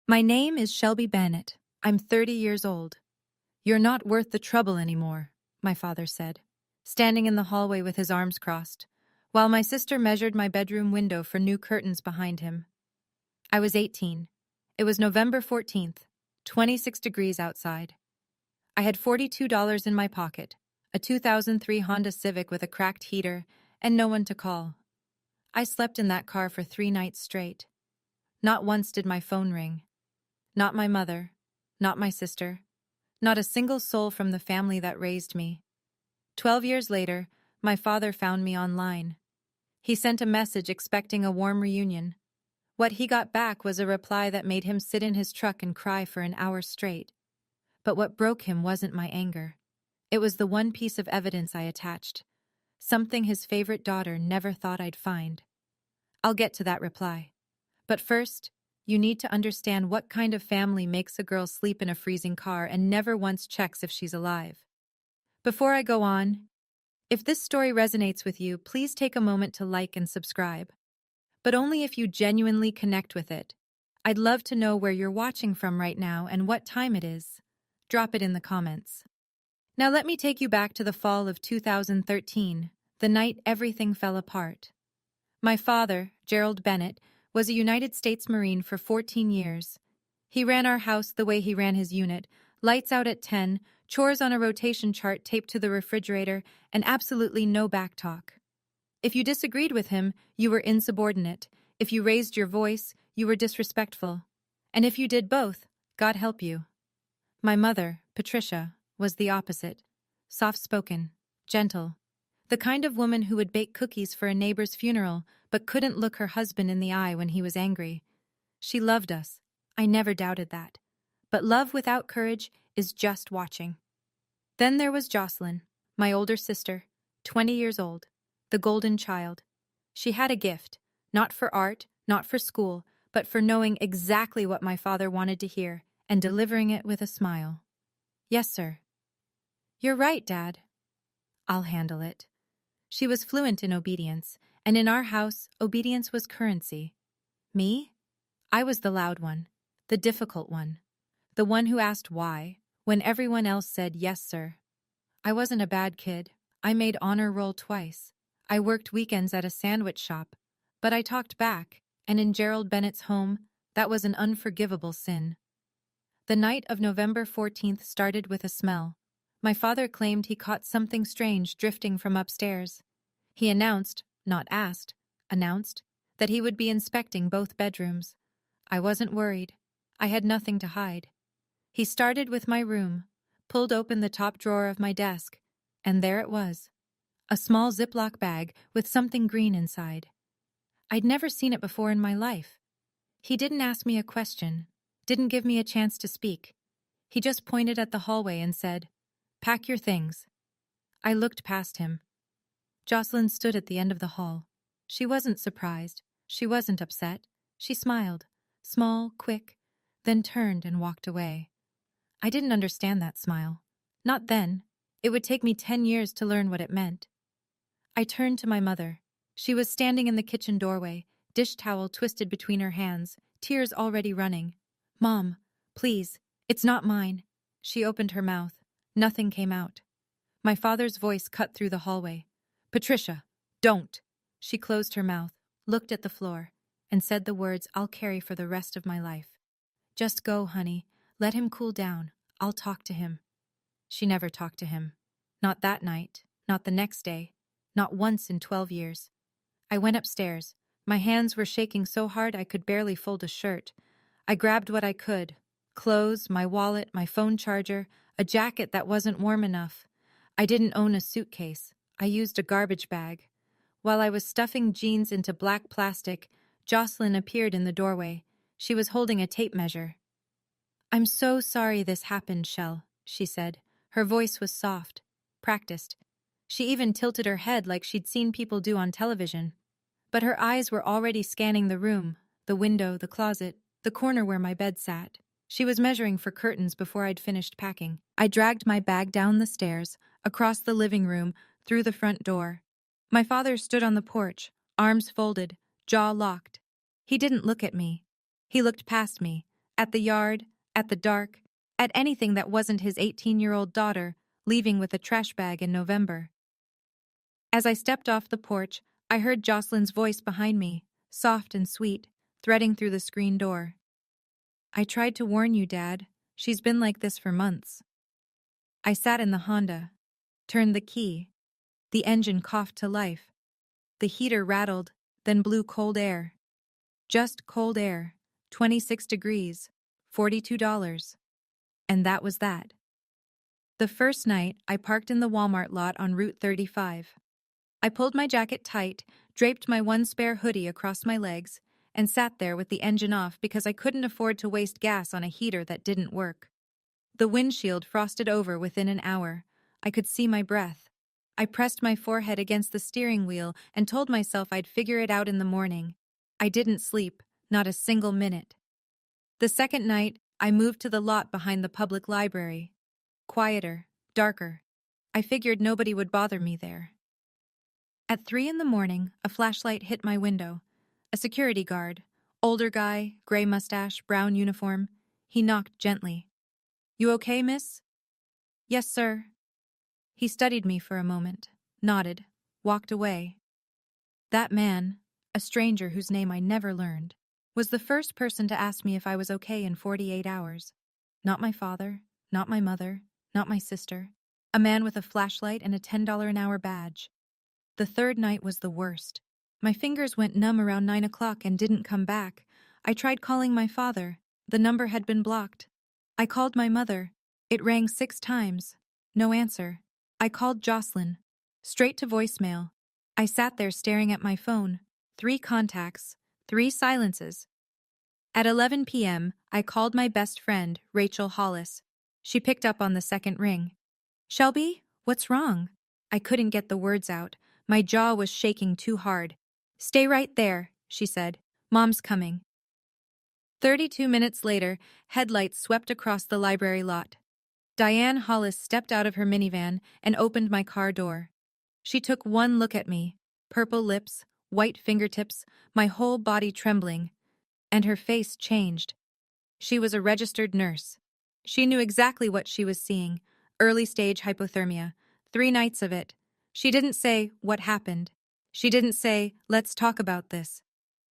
My name is Shelby Bennett. I'm 30 years old. You're not worth the trouble anymore, my father said, standing in the hallway with his arms crossed, while my sister measured my bedroom window for new curtains behind him. I was 18. It was November 14th, 26 degrees outside. I had $42 in my pocket, a 2003 Honda Civic with a cracked heater, and no one to call. I slept in that car for 3 nights straight. Not once did my phone ring. Not my mother, not my sister, not a single soul from the family that raised me. 12 years later, my father found me online. He sent a message expecting a warm reunion. What he got back was a reply that made him sit in his truck and cry for an hour straight. But what broke him wasn't my anger. It was the one piece of evidence I attached. Something his favorite daughter never thought I'd find. I'll get to that reply. But first, you need to understand what kind of family makes a girl sleep in a freezing car and never once checks if she's alive. Before I go on, if this story resonates with you, please take a moment to like and subscribe. But only if you genuinely connect with it. I'd love to know where you're watching from right now and what time it is. Drop it in the comments. Now let me take you back to the fall of 2013, the night everything fell apart. My father, Gerald Bennett, was a United States Marine for 14 years. He ran our house the way he ran his unit, lights out at 10, chores on a rotation chart taped to the refrigerator, and absolutely no backtalk. If you disagreed with him, you were insubordinate. If you raised your voice, you were disrespectful. And if you did both, God help you. My mother, Patricia, was the opposite. Soft-spoken, gentle. The kind of woman who would bake cookies for a neighbor's funeral, but couldn't look her husband in the eye when he was angry. She loved us. I never doubted that. But love without courage is just watching. Then there was Jocelyn, my older sister, 20 years old, the golden child. She had a gift, not for art, not for school, but for knowing exactly what my father wanted to hear and delivering it with a smile. Yes, sir. You're right, Dad. I'll handle it. She was fluent in obedience, and in our house, obedience was currency. Me? I was the loud one, the difficult one, the one who asked why, when everyone else said yes, sir. I wasn't a bad kid. I made honor roll twice. I worked weekends at a sandwich shop, but I talked back, and in Gerald Bennett's home, that was an unforgivable sin. The night of November 14th started with a smell. My father claimed he caught something strange drifting from upstairs. He announced, not asked, announced, that he would be inspecting both bedrooms. I wasn't worried. I had nothing to hide. He started with my room, pulled open the top drawer of my desk, and there it was. A small Ziploc bag with something green inside. I'd never seen it before in my life. He didn't ask me a question, didn't give me a chance to speak. He just pointed at the hallway and said, "Pack your things." I looked past him. Jocelyn stood at the end of the hall. She wasn't surprised. She wasn't upset. She smiled, small, quick, then turned and walked away. I didn't understand that smile. Not then. It would take me 10 years to learn what it meant. I turned to my mother. She was standing in the kitchen doorway, dish towel twisted between her hands, tears already running. "Mom, please, it's not mine." She opened her mouth. Nothing came out. My father's voice cut through the hallway. "Patricia, don't!" She closed her mouth, looked at the floor, and said the words I'll carry for the rest of my life. "Just go, honey. Let him cool down. I'll talk to him." She never talked to him. Not that night, not the next day, not once in 12 years. I went upstairs. My hands were shaking so hard I could barely fold a shirt. I grabbed what I could. Clothes, my wallet, my phone charger, a jacket that wasn't warm enough. I didn't own a suitcase. I used a garbage bag. While I was stuffing jeans into black plastic, Jocelyn appeared in the doorway. She was holding a tape measure. "I'm so sorry this happened, Shell," she said. Her voice was soft, practiced. She even tilted her head like she'd seen people do on television. But her eyes were already scanning the room, the window, the closet, the corner where my bed sat. She was measuring for curtains before I'd finished packing. I dragged my bag down the stairs, across the living room, through the front door. My father stood on the porch, arms folded, jaw locked. He didn't look at me. He looked past me, At the yard, at the dark, at anything that wasn't his 18-year-old daughter leaving with a trash bag in November. As I stepped off the porch, I heard Jocelyn's voice behind me, soft and sweet, threading through the screen door. "I tried to warn you, Dad. She's been like this for months." I sat in the Honda, turned the key. The engine coughed to life. The heater rattled, then blew cold air. Just cold air, 26 degrees, $42. And that was that. The first night, I parked in the Walmart lot on Route 35. I pulled my jacket tight, draped my one spare hoodie across my legs, and sat there with the engine off because I couldn't afford to waste gas on a heater that didn't work. The windshield frosted over within an hour. I could see my breath. I pressed my forehead against the steering wheel and told myself I'd figure it out in the morning. I didn't sleep, not a single minute. The second night, I moved to the lot behind the public library. Quieter, darker. I figured nobody would bother me there. At 3 in the morning, a flashlight hit my window. A security guard, older guy, gray mustache, brown uniform. He knocked gently. "You okay, miss?" "Yes, sir." He studied me for a moment, nodded, walked away. That man, a stranger whose name I never learned, was the first person to ask me if I was okay in 48 hours. Not my father, not my mother, not my sister. A man with a flashlight and a $10 an hour badge. The third night was the worst. My fingers went numb around 9 o'clock and didn't come back. I tried calling my father. The number had been blocked. I called my mother. It rang 6 times. No answer. I called Jocelyn. Straight to voicemail. I sat there staring at my phone. 3 contacts. 3 silences. At 11 p.m., I called my best friend, Rachel Hollis. She picked up on the second ring. "Shelby, what's wrong?" I couldn't get the words out. My jaw was shaking too hard. "Stay right there," she said. "Mom's coming." 32 minutes later, headlights swept across the library lot. Diane Hollis stepped out of her minivan and opened my car door. She took one look at me, purple lips, white fingertips, my whole body trembling, and her face changed. She was a registered nurse. She knew exactly what she was seeing, early-stage hypothermia, 3 nights of it. She didn't say, "What happened?" She didn't say, "Let's talk about this."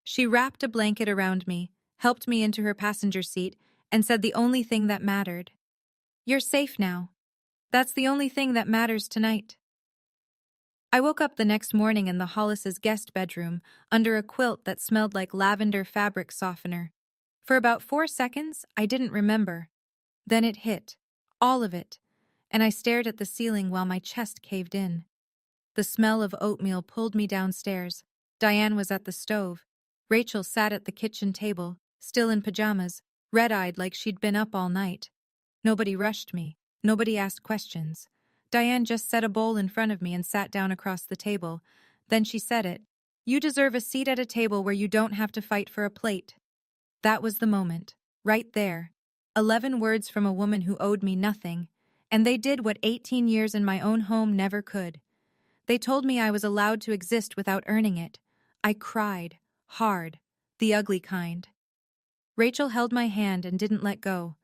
She wrapped a blanket around me, helped me into her passenger seat, and said the only thing that mattered. "You're safe now. That's the only thing that matters tonight." I woke up the next morning in the Hollis's guest bedroom, under a quilt that smelled like lavender fabric softener. For about 4 seconds, I didn't remember. Then it hit, all of it, and I stared at the ceiling while my chest caved in. The smell of oatmeal pulled me downstairs. Diane was at the stove. Rachel sat at the kitchen table, still in pajamas, red-eyed like she'd been up all night. Nobody rushed me. Nobody asked questions. Diane just set a bowl in front of me and sat down across the table. Then she said it. "You deserve a seat at a table where you don't have to fight for a plate." That was the moment. Right there. 11 words from a woman who owed me nothing. And they did what 18 years in my own home never could. They told me I was allowed to exist without earning it. I cried. Hard. The ugly kind. Rachel held my hand and didn't let go.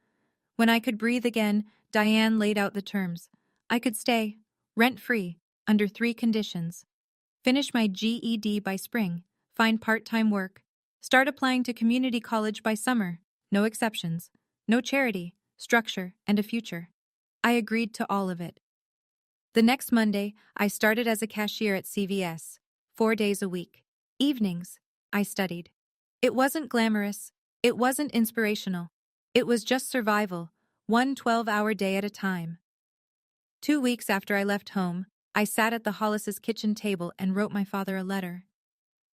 When I could breathe again, Diane laid out the terms. I could stay, rent-free, under 3 conditions. Finish my GED by spring, find part-time work, start applying to community college by summer, no exceptions, no charity, structure, and a future. I agreed to all of it. The next Monday, I started as a cashier at CVS, 4 days a week. Evenings, I studied. It wasn't glamorous. It wasn't inspirational. It was just survival, one 12-hour day at a time. 2 weeks after I left home, I sat at the Hollis's kitchen table and wrote my father a letter.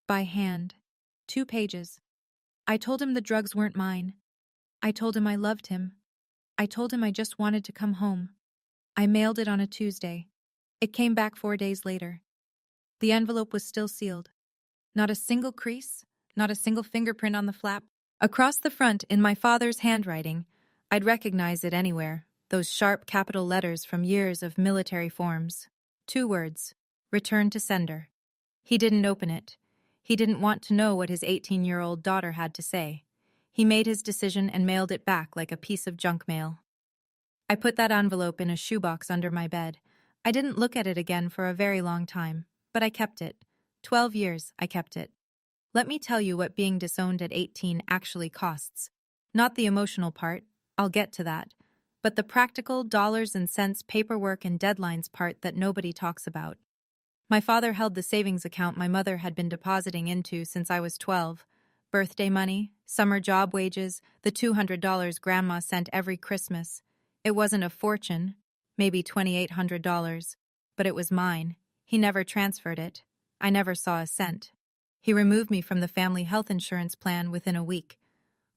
By hand. 2 pages. I told him the drugs weren't mine. I told him I loved him. I told him I just wanted to come home. I mailed it on a Tuesday. It came back 4 days later. The envelope was still sealed. Not a single crease, not a single fingerprint on the flap. Across the front, in my father's handwriting, I'd recognize it anywhere, those sharp capital letters from years of military forms. 2 words, return to sender. He didn't open it. He didn't want to know what his 18-year-old daughter had to say. He made his decision and mailed it back like a piece of junk mail. I put that envelope in a shoebox under my bed. I didn't look at it again for a very long time, but I kept it. 12 years, I kept it. Let me tell you what being disowned at 18 actually costs. Not the emotional part, I'll get to that, but the practical dollars and cents paperwork and deadlines part that nobody talks about. My father held the savings account my mother had been depositing into since I was 12. Birthday money, summer job wages, the $200 Grandma sent every Christmas. It wasn't a fortune, maybe $2,800, but it was mine. He never transferred it. I never saw a cent. He removed me from the family health insurance plan within a week.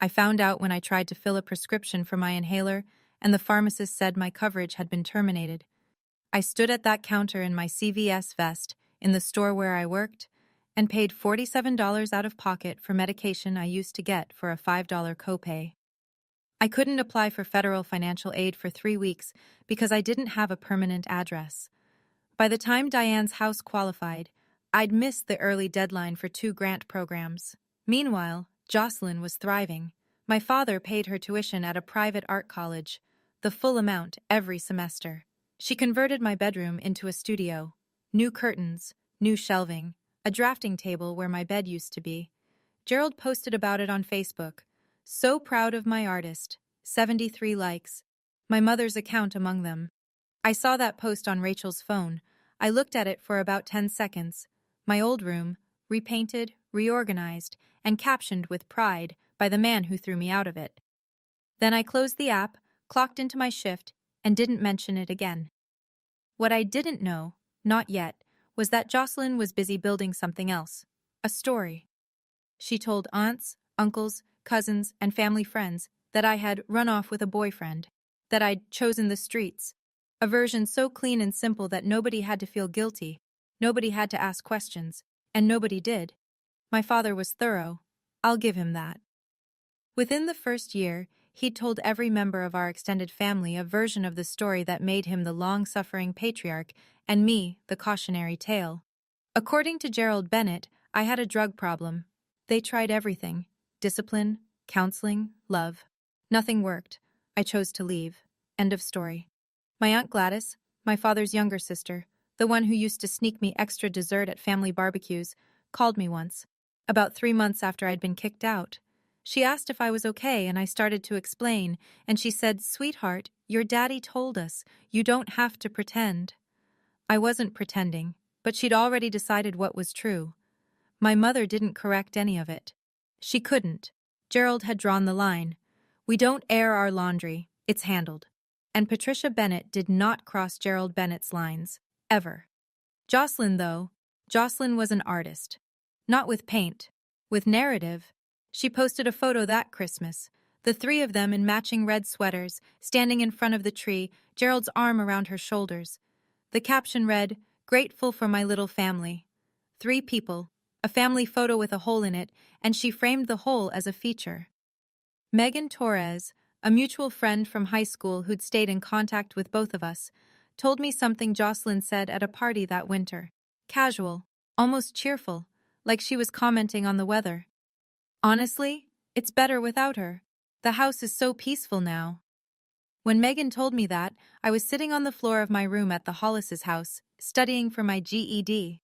I found out when I tried to fill a prescription for my inhaler, and the pharmacist said my coverage had been terminated. I stood at that counter in my CVS vest in the store where I worked and paid $47 out of pocket for medication I used to get for a $5 copay. I couldn't apply for federal financial aid for 3 weeks because I didn't have a permanent address. By the time Diane's house qualified, I'd missed the early deadline for 2 grant programs. Meanwhile, Jocelyn was thriving. My father paid her tuition at a private art college, the full amount every semester. She converted my bedroom into a studio. New curtains, new shelving, a drafting table where my bed used to be. Gerald posted about it on Facebook. So proud of my artist. 73 likes. My mother's account among them. I saw that post on Rachel's phone. I looked at it for about 10 seconds. My old room, repainted, reorganized, and captioned with pride by the man who threw me out of it. Then I closed the app, clocked into my shift, and didn't mention it again. What I didn't know, not yet, was that Jocelyn was busy building something else. A story. She told aunts, uncles, cousins, and family friends that I had run off with a boyfriend, that I'd chosen the streets. A version so clean and simple that nobody had to feel guilty, nobody had to ask questions, and nobody did. My father was thorough. I'll give him that. Within the first year, he'd told every member of our extended family a version of the story that made him the long-suffering patriarch and me the cautionary tale. According to Gerald Bennett, I had a drug problem. They tried everything: discipline, counseling, love. Nothing worked. I chose to leave. End of story. My Aunt Gladys, my father's younger sister, the one who used to sneak me extra dessert at family barbecues, called me once, about 3 months after I'd been kicked out. She asked if I was okay, and I started to explain, and she said, "Sweetheart, your daddy told us, you don't have to pretend." I wasn't pretending, but she'd already decided what was true. My mother didn't correct any of it. She couldn't. Gerald had drawn the line. We don't air our laundry, it's handled. And Patricia Bennett did not cross Gerald Bennett's lines, ever. Jocelyn, though, Jocelyn was an artist. Not with paint, with narrative. She posted a photo that Christmas, the 3 of them in matching red sweaters, standing in front of the tree, Gerald's arm around her shoulders. The caption read, "Grateful for my little family." 3 people, a family photo with a hole in it, and she framed the hole as a feature. Megan Torres, a mutual friend from high school who'd stayed in contact with both of us, told me something Jocelyn said at a party that winter. Casual, almost cheerful, like she was commenting on the weather. "Honestly, it's better without her. The house is so peaceful now." When Megan told me that, I was sitting on the floor of my room at the Hollis's house, studying for my GED.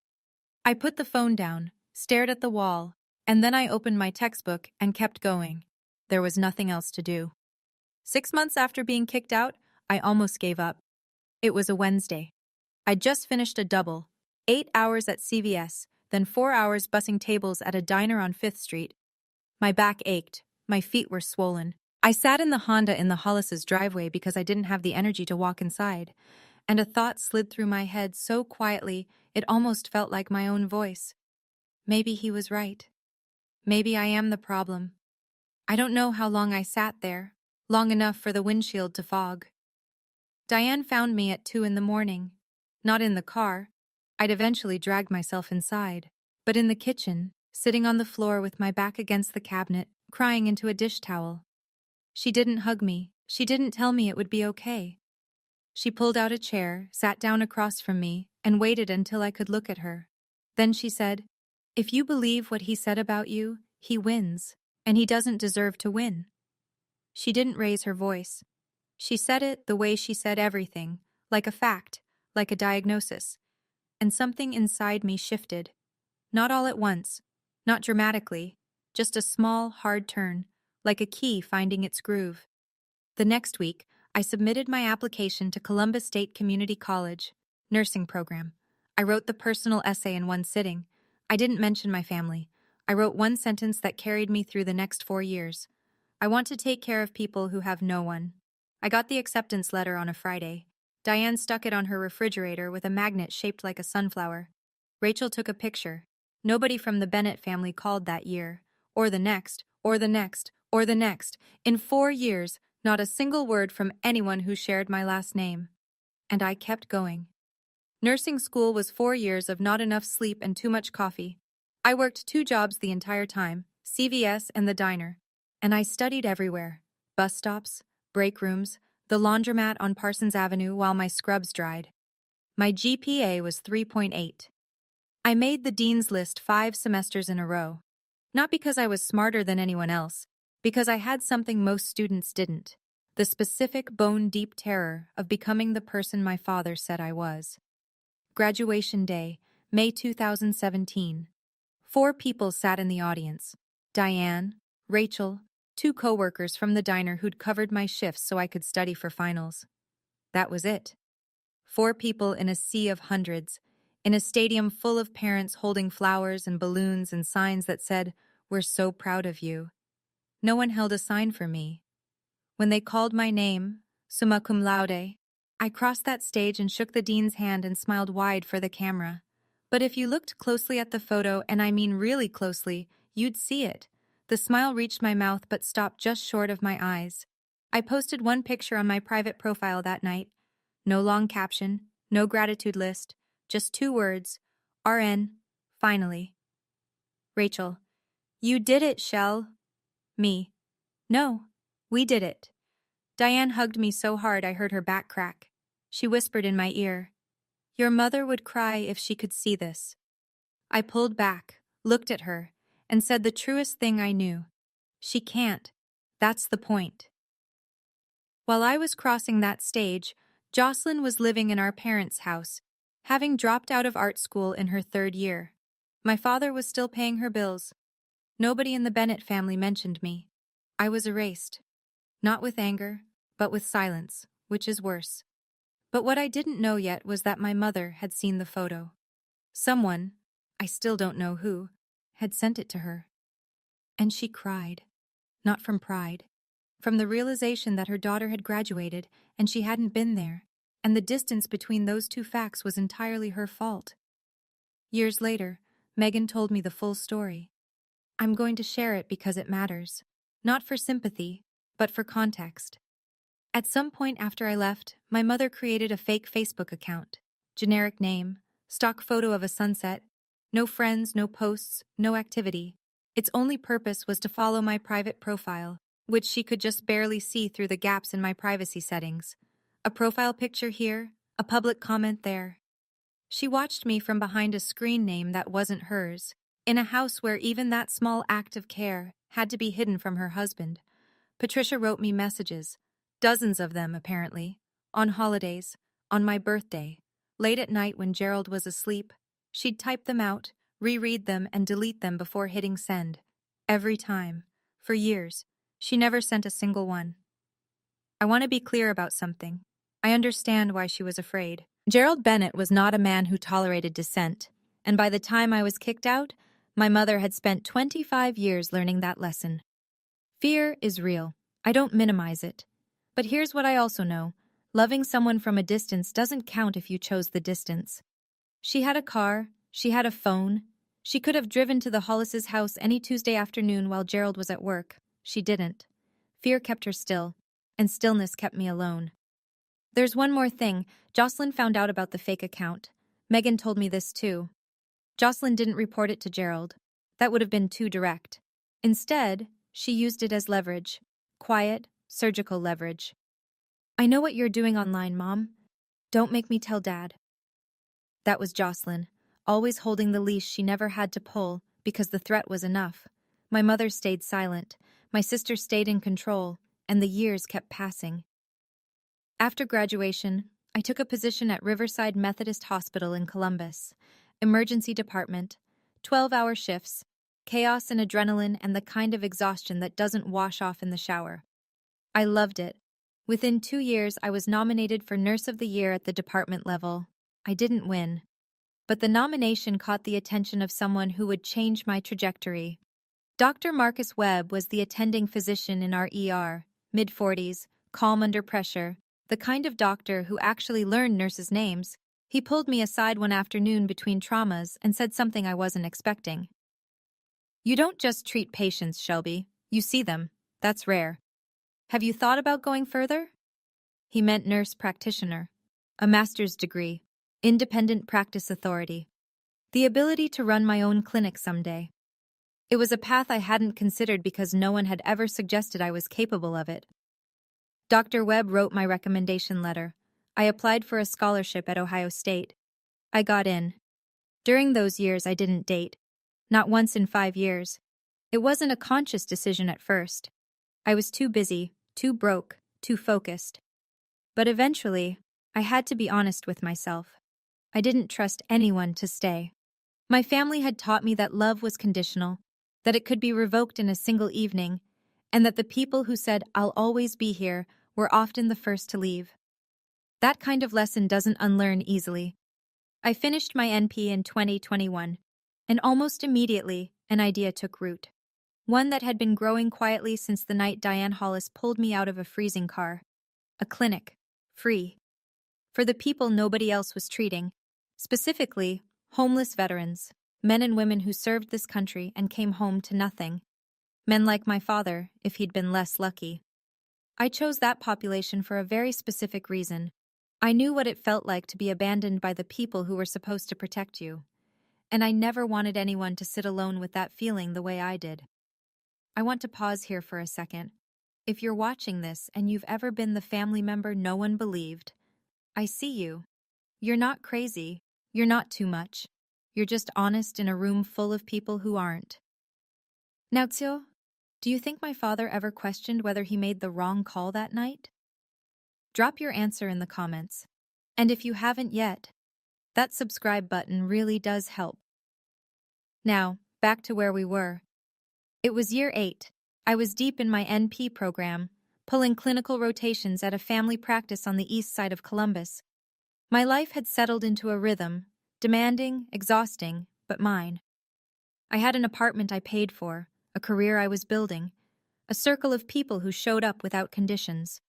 I put the phone down, stared at the wall, and then I opened my textbook and kept going. There was nothing else to do. 6 months after being kicked out, I almost gave up. It was a Wednesday. I'd just finished a double, 8 hours at CVS, then 4 hours bussing tables at a diner on 5th Street. My back ached, my feet were swollen. I sat in the Honda in the Hollis's driveway because I didn't have the energy to walk inside, and a thought slid through my head so quietly it almost felt like my own voice. Maybe he was right. Maybe I am the problem. I don't know how long I sat there, long enough for the windshield to fog. Diane found me at 2 in the morning. Not in the car. I'd eventually dragged myself inside, but in the kitchen, sitting on the floor with my back against the cabinet, crying into a dish towel. She didn't hug me. She didn't tell me it would be okay. She pulled out a chair, sat down across from me, and waited until I could look at her. Then she said, "If you believe what he said about you, he wins. And he doesn't deserve to win. She didn't raise her voice. She said it the way she said everything, like a fact, like a diagnosis. And something inside me shifted. Not all at once, not dramatically, just a small, hard turn, like a key finding its groove. The next week, I submitted my application to Columbus State Community College, nursing program. I wrote the personal essay in one sitting. I didn't mention my family. I wrote one sentence that carried me through the next 4 years. I want to take care of people who have no one. I got the acceptance letter on a Friday. Diane stuck it on her refrigerator with a magnet shaped like a sunflower. Rachel took a picture. Nobody from the Bennett family called that year. Or the next, or the next, or the next. In 4 years, not a single word from anyone who shared my last name. And I kept going. Nursing school was 4 years of not enough sleep and too much coffee. I worked 2 jobs the entire time, CVS and the diner. And I studied everywhere. Bus stops, break rooms, the laundromat on Parsons Avenue while my scrubs dried. My GPA was 3.8. I made the dean's list 5 semesters in a row. Not because I was smarter than anyone else, because I had something most students didn't. The specific bone-deep terror of becoming the person my father said I was. Graduation day, May 2017. 4 people sat in the audience. Diane, Rachel, 2 coworkers from the diner who'd covered my shifts so I could study for finals. That was it. 4 people in a sea of hundreds, in a stadium full of parents holding flowers and balloons and signs that said, "We're so proud of you." No one held a sign for me. When they called my name, summa cum laude, I crossed that stage and shook the dean's hand and smiled wide for the camera. But if you looked closely at the photo, and I mean really closely, you'd see it. The smile reached my mouth but stopped just short of my eyes. I posted one picture on my private profile that night. No long caption, no gratitude list, just 2 words, RN, finally. Rachel, you did it, Shell. Me, no, we did it. Diane hugged me so hard I heard her back crack. She whispered in my ear, your mother would cry if she could see this. I pulled back, looked at her, and said the truest thing I knew. She can't. That's the point. While I was crossing that stage, Jocelyn was living in our parents' house, having dropped out of art school in her 3rd year. My father was still paying her bills. Nobody in the Bennett family mentioned me. I was erased. Not with anger, but with silence, which is worse. But what I didn't know yet was that my mother had seen the photo. Someone, I still don't know who, had sent it to her. And she cried. Not from pride. From the realization that her daughter had graduated and she hadn't been there, and the distance between those 2 facts was entirely her fault. Years later, Megan told me the full story. I'm going to share it because it matters. Not for sympathy, but for context. At some point after I left, my mother created a fake Facebook account. Generic name, stock photo of a sunset, no friends, no posts, no activity. Its only purpose was to follow my private profile, which she could just barely see through the gaps in my privacy settings. A profile picture here, a public comment there. She watched me from behind a screen name that wasn't hers, in a house where even that small act of care had to be hidden from her husband. Patricia wrote me messages, dozens of them apparently, on holidays, on my birthday, late at night when Gerald was asleep. She'd type them out, reread them, and delete them before hitting send. Every time. For years. She never sent a single one. I want to be clear about something. I understand why she was afraid. Gerald Bennett was not a man who tolerated dissent, and by the time I was kicked out, my mother had spent 25 years learning that lesson. Fear is real. I don't minimize it. But here's what I also know. Loving someone from a distance doesn't count if you chose the distance. She had a car. She had a phone. She could have driven to the Hollis's house any Tuesday afternoon while Gerald was at work. She didn't. Fear kept her still, and stillness kept me alone. There's one more thing. Jocelyn found out about the fake account. Megan told me this too. Jocelyn didn't report it to Gerald. That would have been too direct. Instead, she used it as leverage. Quiet, surgical leverage. I know what you're doing online, Mom. Don't make me tell Dad. That was Jocelyn, always holding the leash she never had to pull because the threat was enough. My mother stayed silent, my sister stayed in control, and the years kept passing. After graduation, I took a position at Riverside Methodist Hospital in Columbus. Emergency department, 12-hour shifts, chaos and adrenaline, and the kind of exhaustion that doesn't wash off in the shower. I loved it. Within 2 years, I was nominated for Nurse of the Year at the department level. I didn't win, but the nomination caught the attention of someone who would change my trajectory. Dr. Marcus Webb was the attending physician in our ER, mid-40s, calm under pressure, the kind of doctor who actually learned nurses' names. He pulled me aside one afternoon between traumas and said something I wasn't expecting. "You don't just treat patients, Shelby. You see them. That's rare. Have you thought about going further?" He meant nurse practitioner, a master's degree, independent practice authority, the ability to run my own clinic someday. It was a path I hadn't considered because no one had ever suggested I was capable of it. Dr. Webb wrote my recommendation letter. I applied for a scholarship at Ohio State. I got in. During those years, I didn't date. Not once in 5 years. It wasn't a conscious decision at first. I was too busy, too broke, too focused. But eventually, I had to be honest with myself. I didn't trust anyone to stay. My family had taught me that love was conditional, that it could be revoked in a single evening, and that the people who said, "I'll always be here," were often the first to leave. That kind of lesson doesn't unlearn easily. I finished my NP in 2021, and almost immediately, an idea took root. One that had been growing quietly since the night Diane Hollis pulled me out of a freezing car. A clinic. Free. For the people nobody else was treating. Specifically, homeless veterans, men and women who served this country and came home to nothing. Men like my father, if he'd been less lucky. I chose that population for a very specific reason. I knew what it felt like to be abandoned by the people who were supposed to protect you. And I never wanted anyone to sit alone with that feeling the way I did. I want to pause here for a second. If you're watching this and you've ever been the family member no one believed, I see you. You're not crazy. You're not too much. You're just honest in a room full of people who aren't. Now, Tio, do you think my father ever questioned whether he made the wrong call that night? Drop your answer in the comments. And if you haven't yet, that subscribe button really does help. Now, back to where we were. It was year 8. I was deep in my NP program, pulling clinical rotations at a family practice on the east side of Columbus. My life had settled into a rhythm, demanding, exhausting, but mine. I had an apartment I paid for, a career I was building, a circle of people who showed up without conditions.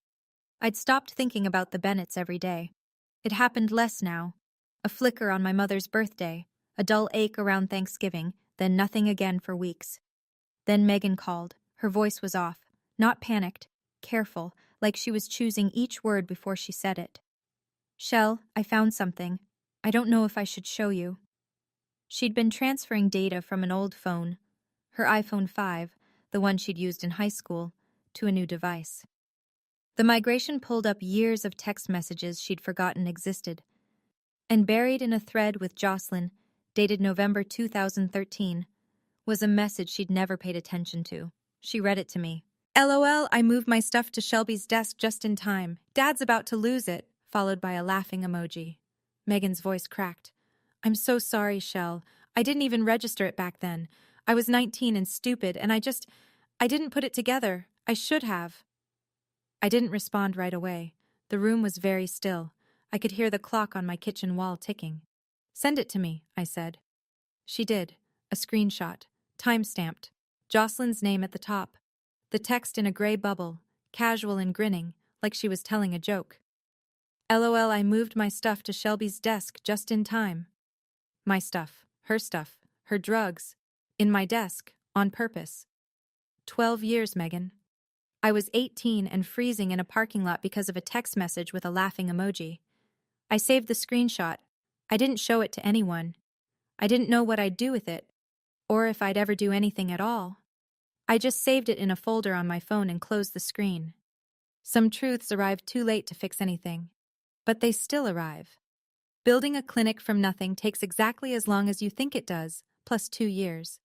I'd stopped thinking about the Bennetts every day. It happened less now. A flicker on my mother's birthday, a dull ache around Thanksgiving, then nothing again for weeks. Then Megan called. Her voice was off, not panicked, careful, like she was choosing each word before she said it. "Shell, I found something. I don't know if I should show you." She'd been transferring data from an old phone, her iPhone 5, the one she'd used in high school, to a new device. The migration pulled up years of text messages she'd forgotten existed. And buried in a thread with Jocelyn, dated November 2013, was a message she'd never paid attention to. She read it to me. "LOL, I moved my stuff to Shelby's desk just in time. Dad's about to lose it," followed by a laughing emoji. Megan's voice cracked. "I'm so sorry, Shell. I didn't even register it back then. I was 19 and stupid, and I didn't put it together. I should have." I didn't respond right away. The room was very still. I could hear the clock on my kitchen wall ticking. "Send it to me," I said. She did. A screenshot. Time-stamped. Jocelyn's name at the top. The text in a gray bubble, casual and grinning, like she was telling a joke. "LOL, I moved my stuff to Shelby's desk just in time." My stuff, her drugs, in my desk, on purpose. 12 years, Megan. I was 18 and freezing in a parking lot because of a text message with a laughing emoji. I saved the screenshot. I didn't show it to anyone. I didn't know what I'd do with it, or if I'd ever do anything at all. I just saved it in a folder on my phone and closed the screen. Some truths arrive too late to fix anything, but they still arrive. Building a clinic from nothing takes exactly as long as you think it does, plus 2 years.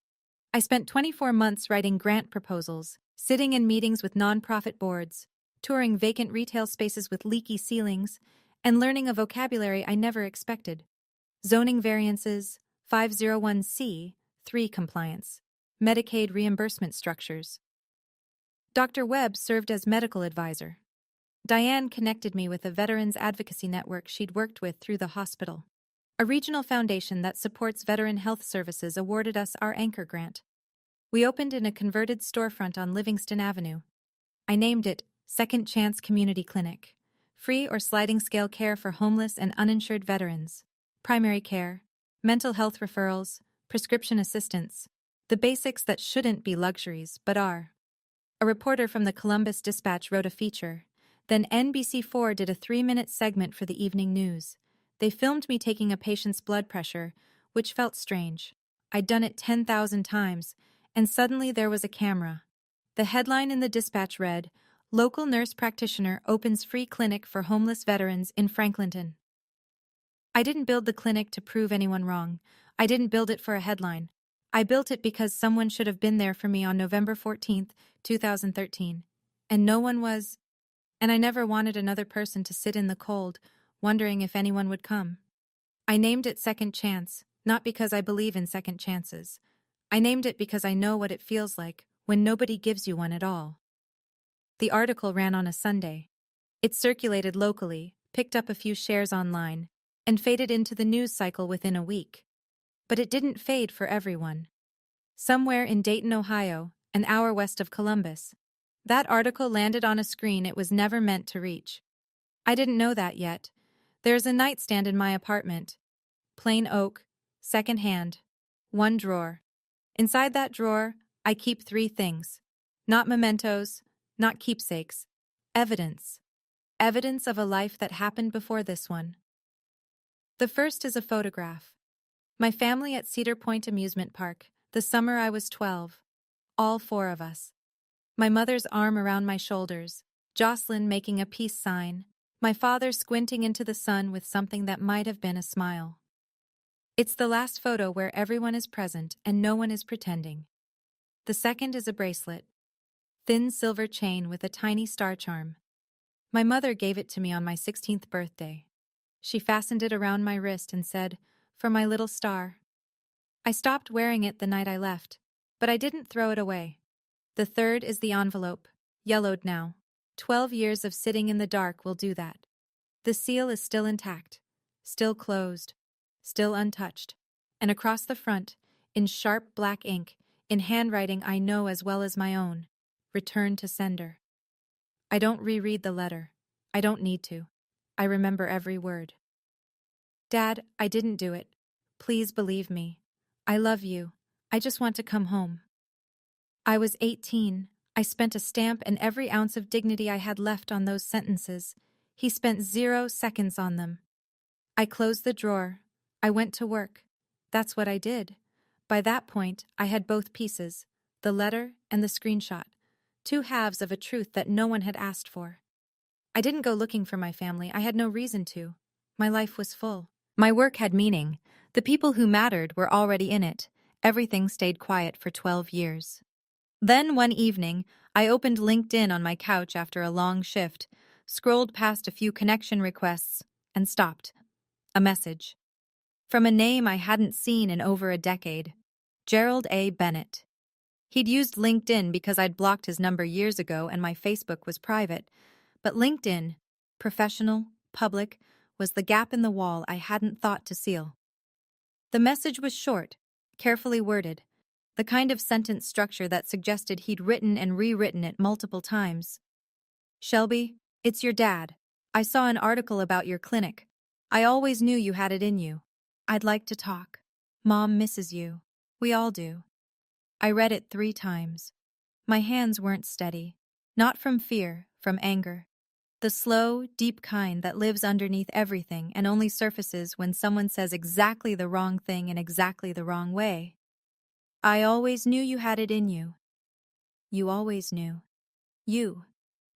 I spent 24 months writing grant proposals, sitting in meetings with nonprofit boards, touring vacant retail spaces with leaky ceilings, and learning a vocabulary I never expected. Zoning variances, 501c, 3 compliance, Medicaid reimbursement structures. Dr. Webb served as medical advisor. Diane connected me with a veterans advocacy network she'd worked with through the hospital. A regional foundation that supports veteran health services awarded us our anchor grant. We opened in a converted storefront on Livingston Avenue. I named it Second Chance Community Clinic. Free or sliding scale care for homeless and uninsured veterans. Primary care, mental health referrals, prescription assistance. The basics that shouldn't be luxuries, but are. A reporter from the Columbus Dispatch wrote a feature. Then NBC4 did a 3-minute segment for the evening news. They filmed me taking a patient's blood pressure, which felt strange. I'd done it 10,000 times, and suddenly there was a camera. The headline in the Dispatch read, "Local Nurse Practitioner opens free clinic for homeless veterans in Franklinton." I didn't build the clinic to prove anyone wrong. I didn't build it for a headline. I built it because someone should have been there for me on November 14, 2013. And no one was. And I never wanted another person to sit in the cold, wondering if anyone would come. I named it Second Chance, not because I believe in second chances. I named it because I know what it feels like when nobody gives you one at all. The article ran on a Sunday. It circulated locally, picked up a few shares online, and faded into the news cycle within a week. But it didn't fade for everyone. Somewhere in Dayton, Ohio, an hour west of Columbus, that article landed on a screen it was never meant to reach. I didn't know that yet. There's a nightstand in my apartment. Plain oak, second-hand, 1 drawer. Inside that drawer, I keep 3 things. Not mementos, not keepsakes. Evidence. Evidence of a life that happened before this one. The first is a photograph. My family at Cedar Point Amusement Park, the summer I was 12. All 4 of us. My mother's arm around my shoulders, Jocelyn making a peace sign, my father squinting into the sun with something that might have been a smile. It's the last photo where everyone is present and no one is pretending. The second is a bracelet. Thin silver chain with a tiny star charm. My mother gave it to me on my 16th birthday. She fastened it around my wrist and said, "For my little star." I stopped wearing it the night I left, but I didn't throw it away. The third is the envelope, yellowed now. 12 years of sitting in the dark will do that. The seal is still intact, still closed, still untouched. And across the front, in sharp black ink, in handwriting I know as well as my own, "Return to sender." I don't reread the letter. I don't need to. I remember every word. "Dad, I didn't do it. Please believe me. I love you. I just want to come home." I was 18. I spent a stamp and every ounce of dignity I had left on those sentences. He spent 0 seconds on them. I closed the drawer. I went to work. That's what I did. By that point, I had both pieces, the letter and the screenshot, 2 halves of a truth that no one had asked for. I didn't go looking for my family. I had no reason to. My life was full. My work had meaning. The people who mattered were already in it. Everything stayed quiet for 12 years. Then one evening, I opened LinkedIn on my couch after a long shift, scrolled past a few connection requests, and stopped. A message. From a name I hadn't seen in over a decade. Gerald A. Bennett. He'd used LinkedIn because I'd blocked his number years ago and my Facebook was private. But LinkedIn, professional, public, was the gap in the wall I hadn't thought to seal. The message was short, carefully worded, the kind of sentence structure that suggested he'd written and rewritten it multiple times. "Shelby, it's your dad. I saw an article about your clinic. I always knew you had it in you. I'd like to talk. Mom misses you. We all do." I read it 3 times. My hands weren't steady. Not from fear, from anger. The slow, deep kind that lives underneath everything and only surfaces when someone says exactly the wrong thing in exactly the wrong way. "I always knew you had it in you." You always knew. You.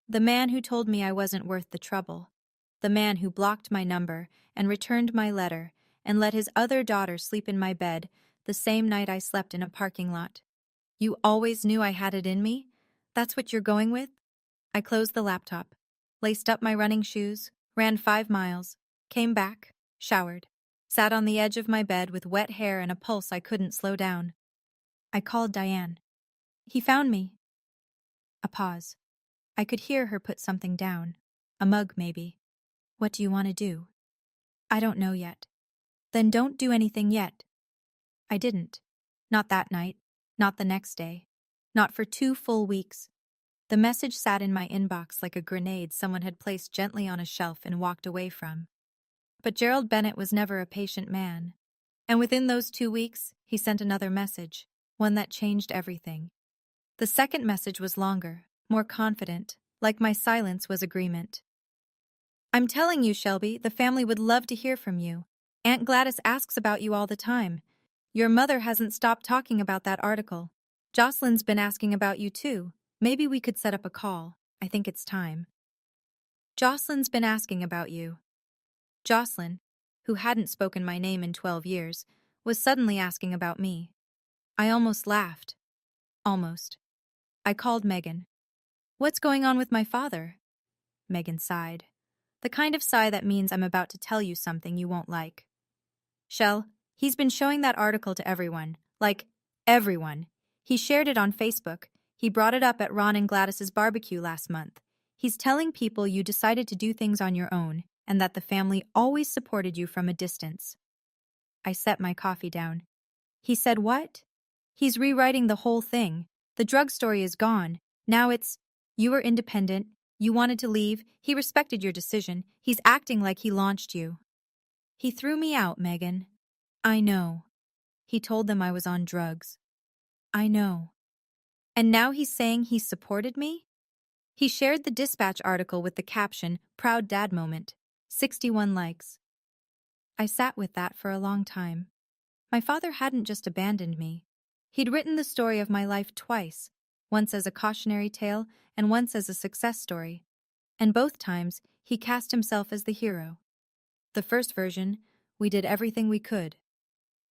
The man who told me I wasn't worth the trouble. The man who blocked my number and returned my letter and let his other daughter sleep in my bed the same night I slept in a parking lot. You always knew I had it in me? That's what you're going with? I closed the laptop, laced up my running shoes, ran 5 miles, came back, showered, sat on the edge of my bed with wet hair and a pulse I couldn't slow down. I called Diane. He found me. A pause. I could hear her put something down. A mug, maybe. What do you want to do? I don't know yet. Then don't do anything yet. I didn't. Not that night. Not the next day. Not for 2 full weeks. The message sat in my inbox like a grenade someone had placed gently on a shelf and walked away from. But Gerald Bennett was never a patient man. And within those 2 weeks, he sent another message, one that changed everything. The second message was longer, more confident, like my silence was agreement. I'm telling you, Shelby, the family would love to hear from you. Aunt Gladys asks about you all the time. Your mother hasn't stopped talking about that article. Jocelyn's been asking about you too. Maybe we could set up a call. I think it's time. Jocelyn's been asking about you. Jocelyn, who hadn't spoken my name in 12 years, was suddenly asking about me. I almost laughed. Almost. I called Megan. What's going on with my father? Megan sighed. The kind of sigh that means I'm about to tell you something you won't like. Shell, he's been showing that article to everyone. Like, everyone. He shared it on Facebook. He brought it up at Ron and Gladys's barbecue last month. He's telling people you decided to do things on your own and that the family always supported you from a distance. I set my coffee down. He said what? He's rewriting the whole thing. The drug story is gone. Now it's, you were independent, you wanted to leave, he respected your decision, he's acting like he launched you. He threw me out, Megan. I know. He told them I was on drugs. I know. And now he's saying he supported me? He shared the Dispatch article with the caption, Proud Dad Moment. 61 likes. I sat with that for a long time. My father hadn't just abandoned me. He'd written the story of my life twice, once as a cautionary tale and once as a success story. And both times, he cast himself as the hero. The first version, we did everything we could.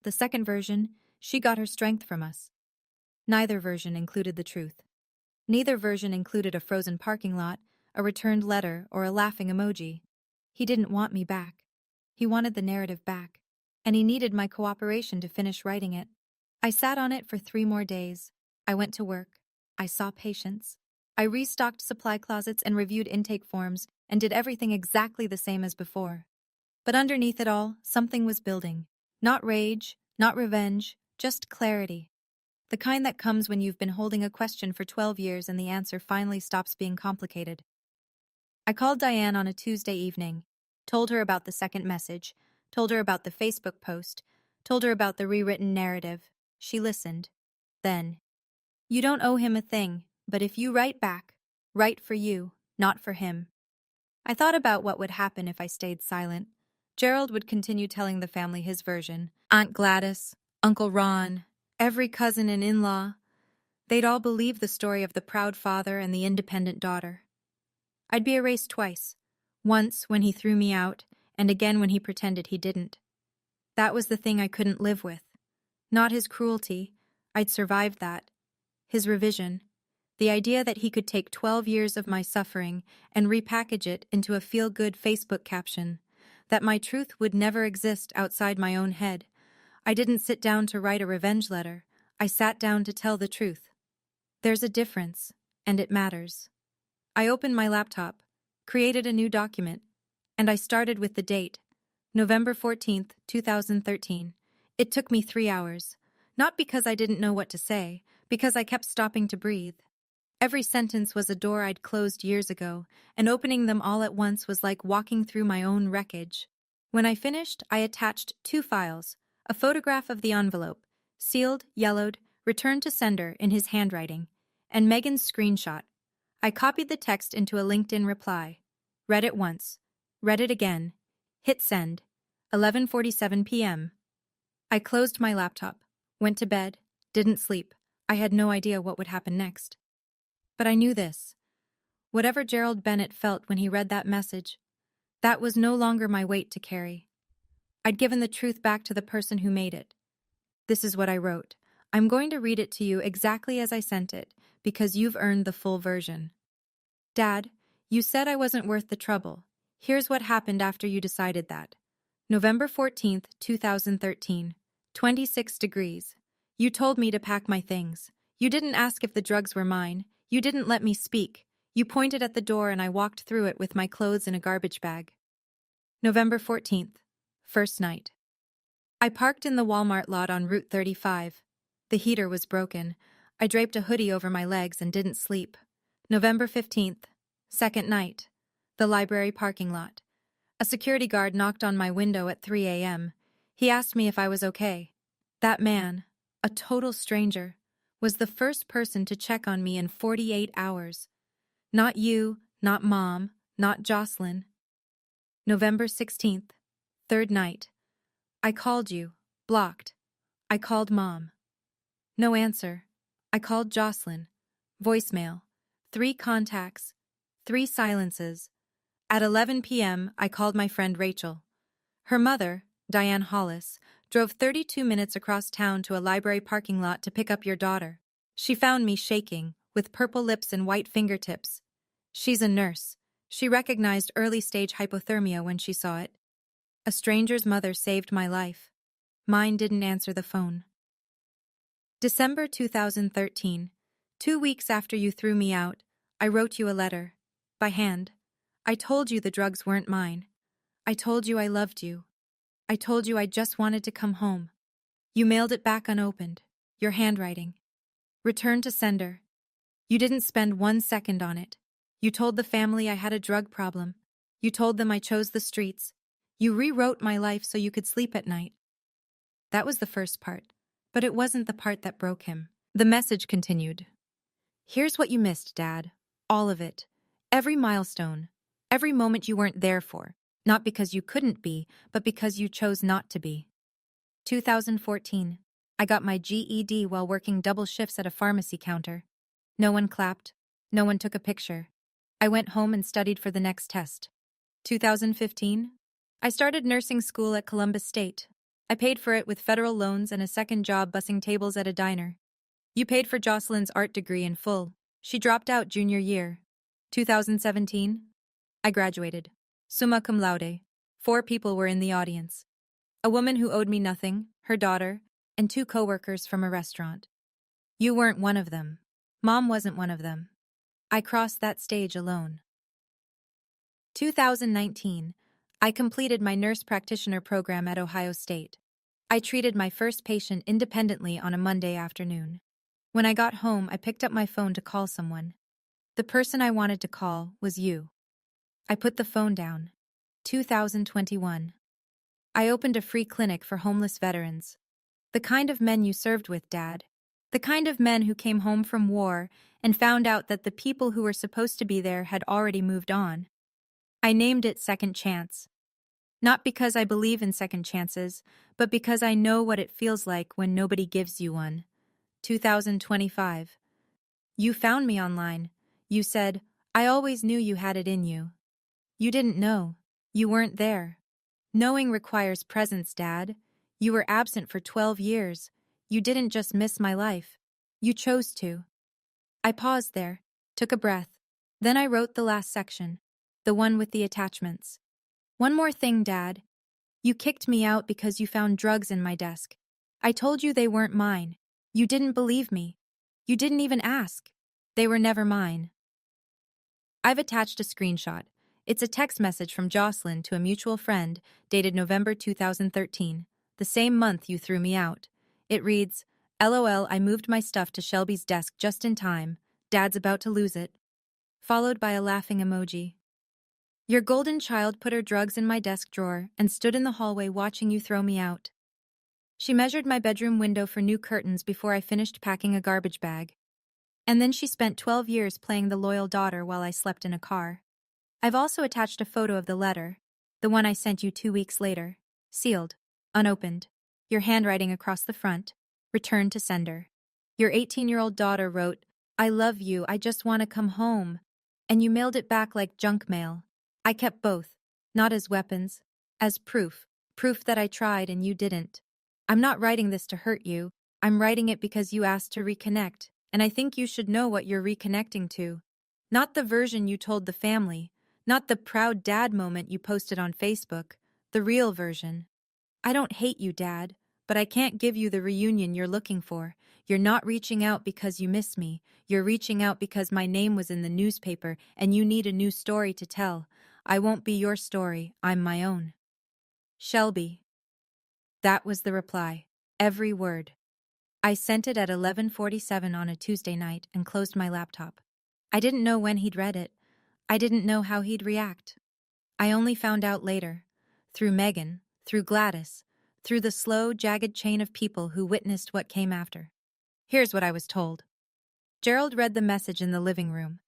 The second version, she got her strength from us. Neither version included the truth. Neither version included a frozen parking lot, a returned letter, or a laughing emoji. He didn't want me back. He wanted the narrative back, and he needed my cooperation to finish writing it. I sat on it for 3 more days. I went to work. I saw patients. I restocked supply closets and reviewed intake forms and did everything exactly the same as before. But underneath it all, something was building. Not rage, not revenge, just clarity. The kind that comes when you've been holding a question for 12 years and the answer finally stops being complicated. I called Diane on a Tuesday evening, told her about the second message, told her about the Facebook post, told her about the rewritten narrative. She listened. Then, you don't owe him a thing, but if you write back, write for you, not for him. I thought about what would happen if I stayed silent. Gerald would continue telling the family his version. Aunt Gladys, Uncle Ron, every cousin and in-law. They'd all believe the story of the proud father and the independent daughter. I'd be erased twice. Once when he threw me out, and again when he pretended he didn't. That was the thing I couldn't live with. Not his cruelty. I'd survived that. His revision. The idea that he could take 12 years of my suffering and repackage it into a feel-good Facebook caption. That my truth would never exist outside my own head. I didn't sit down to write a revenge letter. I sat down to tell the truth. There's a difference, and it matters. I opened my laptop, created a new document, and I started with the date, November 14th, 2013. It took me 3 hours. Not because I didn't know what to say, because I kept stopping to breathe. Every sentence was a door I'd closed years ago, and opening them all at once was like walking through my own wreckage. When I finished, I attached 2 files, a photograph of the envelope, sealed, yellowed, returned to sender in his handwriting, and Megan's screenshot. I copied the text into a LinkedIn reply. Read it once. Read it again. Hit send. 11:47 p.m. I closed my laptop, went to bed, didn't sleep. I had no idea what would happen next. But I knew this. Whatever Gerald Bennett felt when he read that message, that was no longer my weight to carry. I'd given the truth back to the person who made it. This is what I wrote. I'm going to read it to you exactly as I sent it, because you've earned the full version. Dad, you said I wasn't worth the trouble. Here's what happened after you decided that. November 14th, 2013. 26 degrees. You told me to pack my things. You didn't ask if the drugs were mine. You didn't let me speak. You pointed at the door and I walked through it with my clothes in a garbage bag. November 14th. First night. I parked in the Walmart lot on Route 35. The heater was broken. I draped a hoodie over my legs and didn't sleep. November 15th. Second night. The library parking lot. A security guard knocked on my window at 3 a.m. He asked me if I was okay. That man, a total stranger, was the first person to check on me in 48 hours. Not you, not Mom, not Jocelyn. November 16th. Third night. I called you. Blocked. I called Mom. No answer. I called Jocelyn. Voicemail. 3 contacts. 3 silences. At 11 p.m., I called my friend Rachel. Her mother, Diane Hollis, drove 32 minutes across town to a library parking lot to pick up your daughter. She found me shaking, with purple lips and white fingertips. She's a nurse. She recognized early-stage hypothermia when she saw it. A stranger's mother saved my life. Mine didn't answer the phone. December 2013. 2 weeks after you threw me out, I wrote you a letter. By hand. I told you the drugs weren't mine. I told you I loved you. I told you I just wanted to come home. You mailed it back unopened. Your handwriting. Return to sender. You didn't spend 1 second on it. You told the family I had a drug problem. You told them I chose the streets. You rewrote my life so you could sleep at night. That was the first part, but it wasn't the part that broke him. The message continued. Here's what you missed, Dad. All of it. Every milestone. Every moment you weren't there for. Not because you couldn't be, but because you chose not to be. 2014. I got my GED while working double shifts at a pharmacy counter. No one clapped. No one took a picture. I went home and studied for the next test. 2015. I started nursing school at Columbus State. I paid for it with federal loans and a second job bussing tables at a diner. You paid for Jocelyn's art degree in full. She dropped out junior year. 2017. I graduated. Summa cum laude. 4 people were in the audience. A woman who owed me nothing, her daughter, and 2 coworkers from a restaurant. You weren't one of them. Mom wasn't one of them. I crossed that stage alone. 2019. I completed my Nurse Practitioner program at Ohio State. I treated my first patient independently on a Monday afternoon. When I got home, I picked up my phone to call someone. The person I wanted to call was you. I put the phone down. 2021. I opened a free clinic for homeless veterans. The kind of men you served with, Dad. The kind of men who came home from war and found out that the people who were supposed to be there had already moved on. I named it Second Chance. Not because I believe in second chances, but because I know what it feels like when nobody gives you one. 2025. You found me online. You said, I always knew you had it in you. You didn't know. You weren't there. Knowing requires presence, Dad. You were absent for 12 years. You didn't just miss my life. You chose to. I paused there, took a breath. Then I wrote the last section, the one with the attachments. One more thing, Dad. You kicked me out because you found drugs in my desk. I told you they weren't mine. You didn't believe me. You didn't even ask. They were never mine. I've attached a screenshot. It's a text message from Jocelyn to a mutual friend, dated November 2013, the same month you threw me out. It reads, LOL, I moved my stuff to Shelby's desk just in time. Dad's about to lose it. Followed by a laughing emoji. Your golden child put her drugs in my desk drawer and stood in the hallway watching you throw me out. She measured my bedroom window for new curtains before I finished packing a garbage bag. And then she spent 12 years playing the loyal daughter while I slept in a car. I've also attached a photo of the letter, the one I sent you 2 weeks later, sealed, unopened, your handwriting across the front, returned to sender. Your 18-year-old daughter wrote, I love you, I just want to come home. And you mailed it back like junk mail. I kept both, not as weapons, as proof that I tried and you didn't. I'm not writing this to hurt you. I'm writing it because you asked to reconnect, and I think you should know what you're reconnecting to. Not the version you told the family, not the proud dad moment you posted on Facebook, the real version. I don't hate you, Dad, but I can't give you the reunion you're looking for. You're not reaching out because you miss me. You're reaching out because my name was in the newspaper and you need a new story to tell. I won't be your story, I'm my own. Shelby. That was the reply. Every word. I sent it at 11:47 on a Tuesday night and closed my laptop. I didn't know when he'd read it. I didn't know how he'd react. I only found out later. Through Megan, through Gladys, through the slow, jagged chain of people who witnessed what came after. Here's what I was told. Gerald read the message in the living room.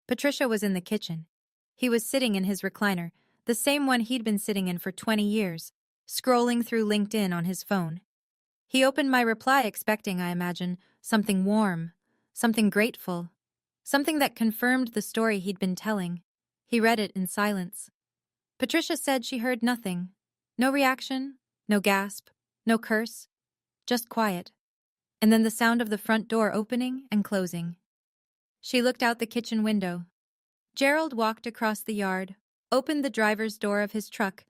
Patricia was in the kitchen. He was sitting in his recliner, the same one he'd been sitting in for 20 years, scrolling through LinkedIn on his phone. He opened my reply expecting, I imagine, something warm, something grateful, something that confirmed the story he'd been telling. He read it in silence. Patricia said she heard nothing. No reaction, no gasp, no curse, just quiet. And then the sound of the front door opening and closing. She looked out the kitchen window. Gerald walked across the yard, opened the driver's door of his truck,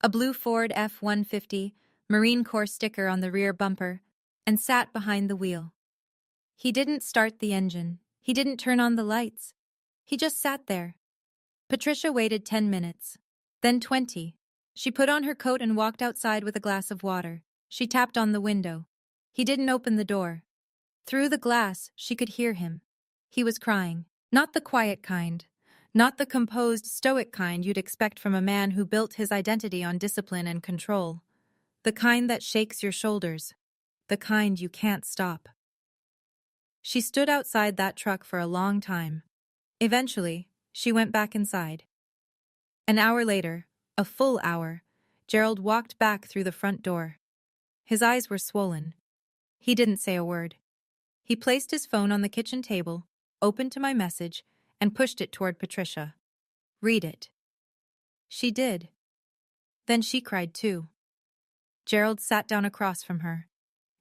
a blue Ford F-150, Marine Corps sticker on the rear bumper, and sat behind the wheel. He didn't start the engine. He didn't turn on the lights. He just sat there. Patricia waited 10 minutes, then 20. She put on her coat and walked outside with a glass of water. She tapped on the window. He didn't open the door. Through the glass, she could hear him. He was crying. Not the quiet kind. Not the composed, stoic kind you'd expect from a man who built his identity on discipline and control. The kind that shakes your shoulders. The kind you can't stop. She stood outside that truck for a long time. Eventually, she went back inside. An hour later, a full hour, Gerald walked back through the front door. His eyes were swollen. He didn't say a word. He placed his phone on the kitchen table, opened to my message, and pushed it toward Patricia. Read it. She did. Then she cried too. Gerald sat down across from her,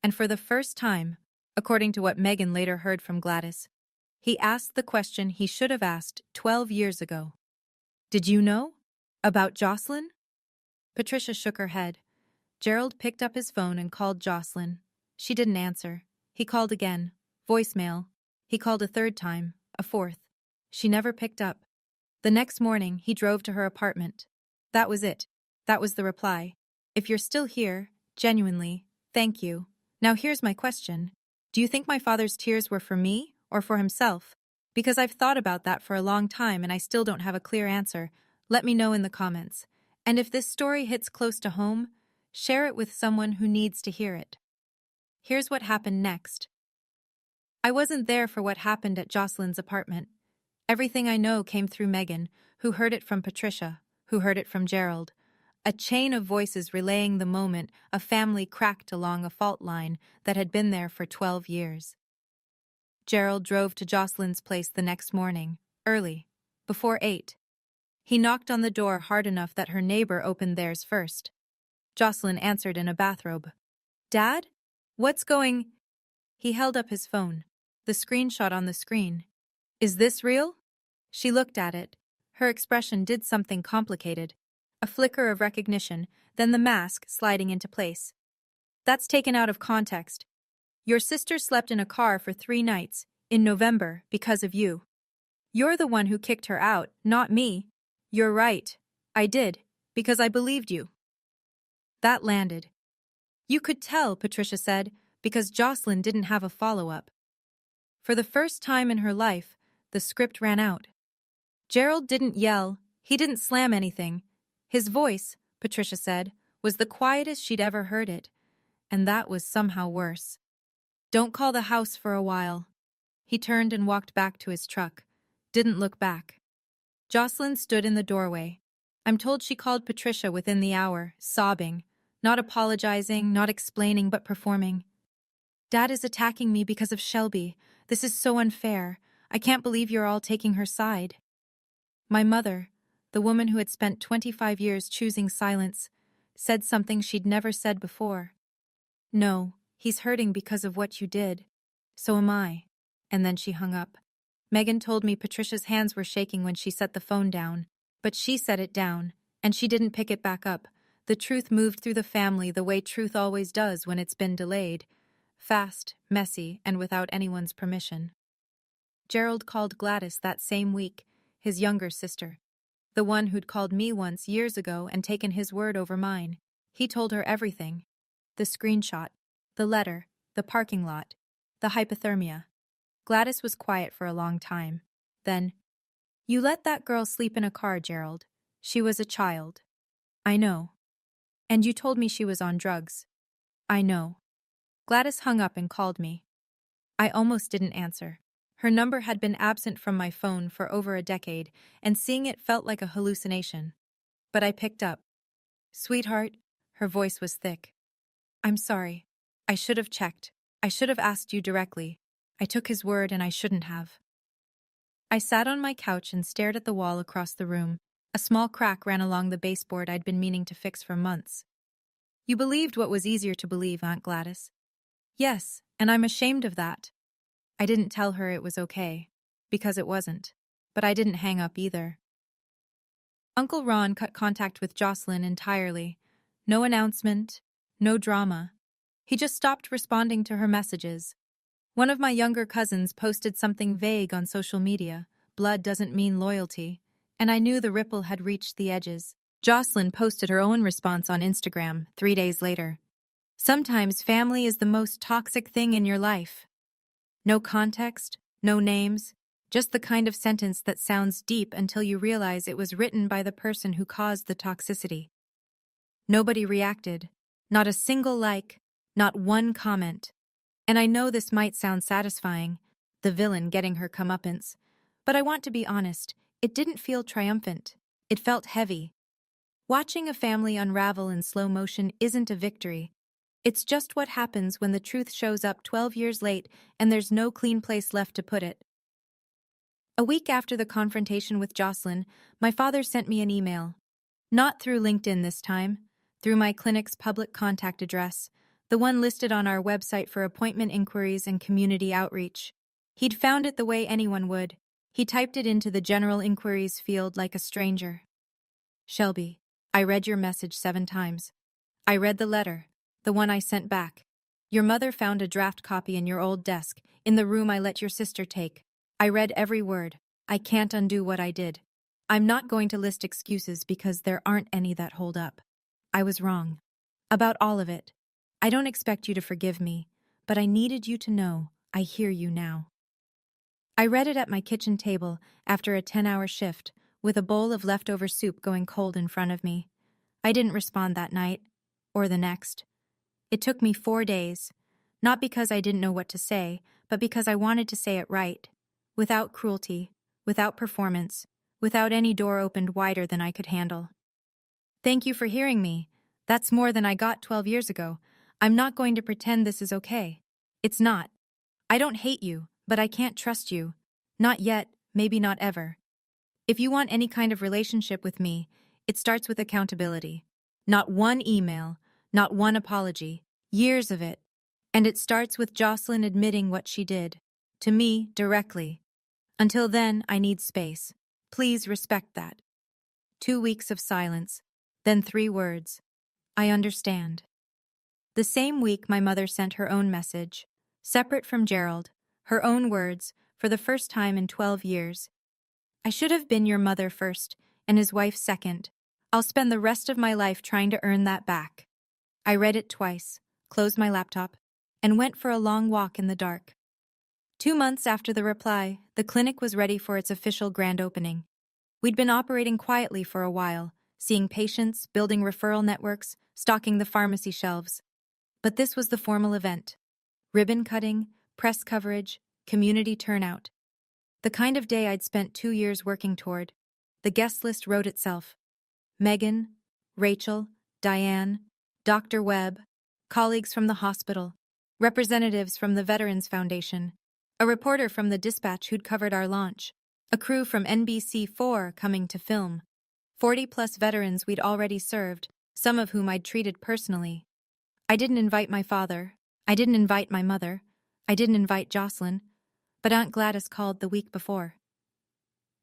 and for the first time, according to what Megan later heard from Gladys, he asked the question he should have asked 12 years ago. Did you know? About Jocelyn? Patricia shook her head. Gerald picked up his phone and called Jocelyn. She didn't answer. He called again. Voicemail. He called a third time, a fourth. She never picked up. The next morning, he drove to her apartment. That was it. That was the reply. If you're still here, genuinely, thank you. Now here's my question. Do you think my father's tears were for me or for himself? Because I've thought about that for a long time and I still don't have a clear answer. Let me know in the comments. And if this story hits close to home, share it with someone who needs to hear it. Here's what happened next. I wasn't there for what happened at Jocelyn's apartment. Everything I know came through Megan, who heard it from Patricia, who heard it from Gerald. A chain of voices relaying the moment a family cracked along a fault line that had been there for 12 years. Gerald drove to Jocelyn's place the next morning, early, before 8. He knocked on the door hard enough that her neighbor opened theirs first. Jocelyn answered in a bathrobe. Dad? What's going? He held up his phone, the screenshot on the screen. Is this real? She looked at it. Her expression did something complicated. A flicker of recognition, then the mask sliding into place. That's taken out of context. Your sister slept in a car for 3 nights, in November, because of you. You're the one who kicked her out, not me. You're right. I did, because I believed you. That landed. You could tell, Patricia said, because Jocelyn didn't have a follow-up. For the first time in her life, the script ran out. Gerald didn't yell, he didn't slam anything. His voice, Patricia said, was the quietest she'd ever heard it, and that was somehow worse. Don't call the house for a while. He turned and walked back to his truck, didn't look back. Jocelyn stood in the doorway. I'm told she called Patricia within the hour, sobbing, not apologizing, not explaining, but performing. Dad is attacking me because of Shelby. This is so unfair. I can't believe you're all taking her side. My mother, the woman who had spent 25 years choosing silence, said something she'd never said before. No, He's hurting because of what you did. So am I. And then she hung up. Megan told me Patricia's hands were shaking when she set the phone down, but she set it down, and she didn't pick it back up. The truth moved through the family the way truth always does when it's been delayed. Fast, messy, and without anyone's permission. Gerald called Gladys that same week, his younger sister. The one who'd called me once years ago and taken his word over mine. He told her everything. The screenshot, the letter, the parking lot, the hypothermia. Gladys was quiet for a long time. Then, "You let that girl sleep in a car, Gerald. She was a child." "I know." "And you told me she was on drugs." "I know." Gladys hung up and called me. I almost didn't answer. Her number had been absent from my phone for over a decade, and seeing it felt like a hallucination. But I picked up. "Sweetheart," her voice was thick. "I'm sorry. I should have checked. I should have asked you directly. I took his word and I shouldn't have." I sat on my couch and stared at the wall across the room. A small crack ran along the baseboard I'd been meaning to fix for months. "You believed what was easier to believe, Aunt Gladys." "Yes, and I'm ashamed of that." I didn't tell her it was okay, because it wasn't. But I didn't hang up either. Uncle Ron cut contact with Jocelyn entirely. No announcement, no drama. He just stopped responding to her messages. One of my younger cousins posted something vague on social media. Blood doesn't mean loyalty. And I knew the ripple had reached the edges. Jocelyn posted her own response on Instagram 3 days later. "Sometimes family is the most toxic thing in your life." No context, no names, just the kind of sentence that sounds deep until you realize it was written by the person who caused the toxicity. Nobody reacted. Not a single like, not one comment. And I know this might sound satisfying, the villain getting her comeuppance, but I want to be honest, it didn't feel triumphant. It felt heavy. Watching a family unravel in slow motion isn't a victory. It's just what happens when the truth shows up 12 years late and there's no clean place left to put it. A week after the confrontation with Jocelyn, my father sent me an email. Not through LinkedIn this time, through my clinic's public contact address, the one listed on our website for appointment inquiries and community outreach. He'd found it the way anyone would. He typed it into the general inquiries field like a stranger. "Shelby, I read your message 7 times. I read the letter. The one I sent back. Your mother found a draft copy in your old desk, in the room I let your sister take. I read every word. I can't undo what I did. I'm not going to list excuses because there aren't any that hold up. I was wrong. About all of it. I don't expect you to forgive me, but I needed you to know I hear you now." I read it at my kitchen table after a 10-hour shift, with a bowl of leftover soup going cold in front of me. I didn't respond that night, or the next. It took me 4 days, not because I didn't know what to say, but because I wanted to say it right, without cruelty, without performance, without any door opened wider than I could handle. "Thank you for hearing me. That's more than I got 12 years ago. I'm not going to pretend this is okay. It's not. I don't hate you, but I can't trust you. Not yet, maybe not ever. If you want any kind of relationship with me, it starts with accountability. Not one email, not one apology, years of it. And it starts with Jocelyn admitting what she did. To me, directly. Until then, I need space. Please respect that." 2 weeks of silence, then 3 words. "I understand." The same week, my mother sent her own message. Separate from Gerald, her own words, for the first time in 12 years. "I should have been your mother first, and his wife second. I'll spend the rest of my life trying to earn that back." I read it twice, closed my laptop, and went for a long walk in the dark. 2 months after the reply, the clinic was ready for its official grand opening. We'd been operating quietly for a while, seeing patients, building referral networks, stocking the pharmacy shelves. But this was the formal event. Ribbon cutting, press coverage, community turnout. The kind of day I'd spent 2 years working toward. The guest list wrote itself. Megan, Rachel, Diane, Dr. Webb, colleagues from the hospital, representatives from the Veterans Foundation, a reporter from the Dispatch who'd covered our launch, a crew from NBC4 coming to film, 40-plus veterans we'd already served, some of whom I'd treated personally. I didn't invite my father. I didn't invite my mother. I didn't invite Jocelyn. But Aunt Gladys called the week before.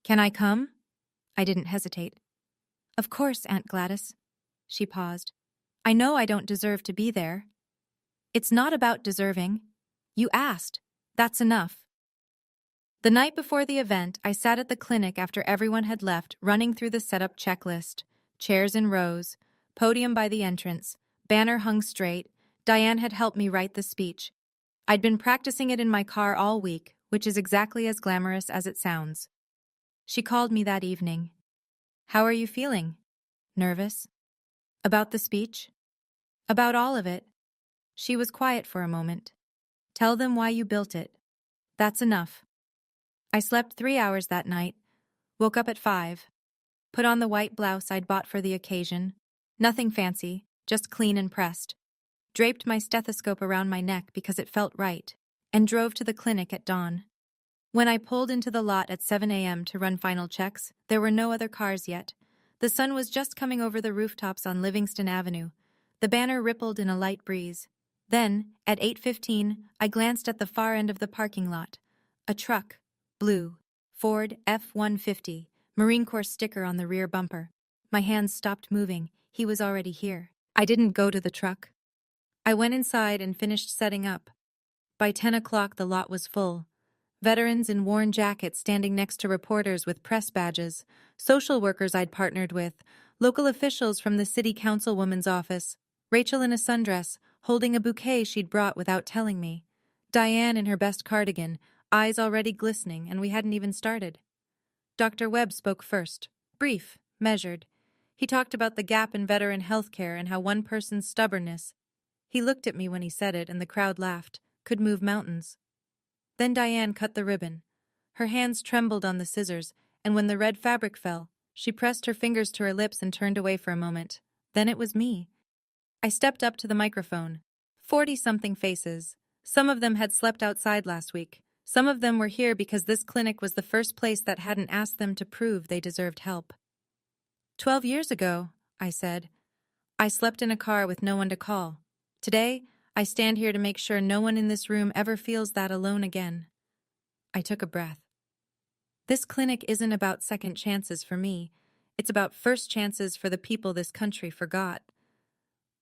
Can I come? I didn't hesitate. Of course, Aunt Gladys. She paused. I know I don't deserve to be there. It's not about deserving. You asked. That's enough. The night before the event, I sat at the clinic after everyone had left, running through the setup checklist. Chairs in rows, podium by the entrance, banner hung straight. Diane had helped me write the speech. I'd been practicing it in my car all week, which is exactly as glamorous as it sounds. She called me that evening. How are you feeling? Nervous? About the speech? About all of it. She was quiet for a moment. Tell them why you built it. That's enough. I slept 3 hours that night, woke up at 5, put on the white blouse I'd bought for the occasion, nothing fancy, just clean and pressed, draped my stethoscope around my neck because it felt right, and drove to the clinic at dawn. When I pulled into the lot at 7 a.m. to run final checks, there were no other cars yet. The sun was just coming over the rooftops on Livingston Avenue. The banner rippled in a light breeze. Then, at 8:15, I glanced at the far end of the parking lot. A truck, blue, Ford F-150, Marine Corps sticker on the rear bumper. My hands stopped moving. He was already here. I didn't go to the truck. I went inside and finished setting up. By 10 o'clock, the lot was full. Veterans in worn jackets standing next to reporters with press badges, social workers I'd partnered with, local officials from the city councilwoman's office, Rachel in a sundress, holding a bouquet she'd brought without telling me, Diane in her best cardigan, eyes already glistening, and we hadn't even started. Dr. Webb spoke first, brief, measured. He talked about the gap in veteran health care and how one person's stubbornness, he looked at me when he said it and the crowd laughed, could move mountains. Then Diane cut the ribbon. Her hands trembled on the scissors, and when the red fabric fell, she pressed her fingers to her lips and turned away for a moment. Then it was me. I stepped up to the microphone. 40-something faces. Some of them had slept outside last week. Some of them were here because this clinic was the first place that hadn't asked them to prove they deserved help. 12 years ago, I said, I slept in a car with no one to call. Today, I stand here to make sure no one in this room ever feels that alone again. I took a breath. This clinic isn't about second chances for me. It's about first chances for the people this country forgot.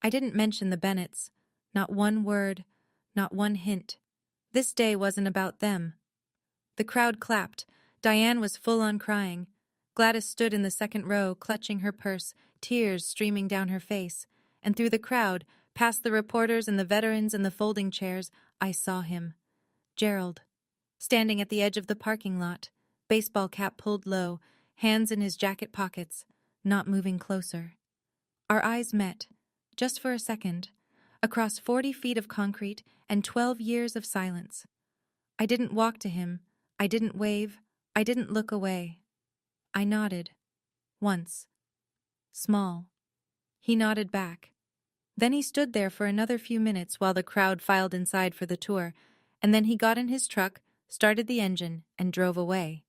I didn't mention the Bennetts. Not one word, not one hint. This day wasn't about them. The crowd clapped. Diane was full on crying. Gladys stood in the second row, clutching her purse, tears streaming down her face. And through the crowd, past the reporters and the veterans and the folding chairs, I saw him. Gerald. Standing at the edge of the parking lot, baseball cap pulled low, hands in his jacket pockets, not moving closer. Our eyes met, just for a second, across 40 feet of concrete and 12 years of silence. I didn't walk to him. I didn't wave. I didn't look away. I nodded. Once. Small. He nodded back. Then he stood there for another few minutes while the crowd filed inside for the tour, and then he got in his truck, started the engine, and drove away.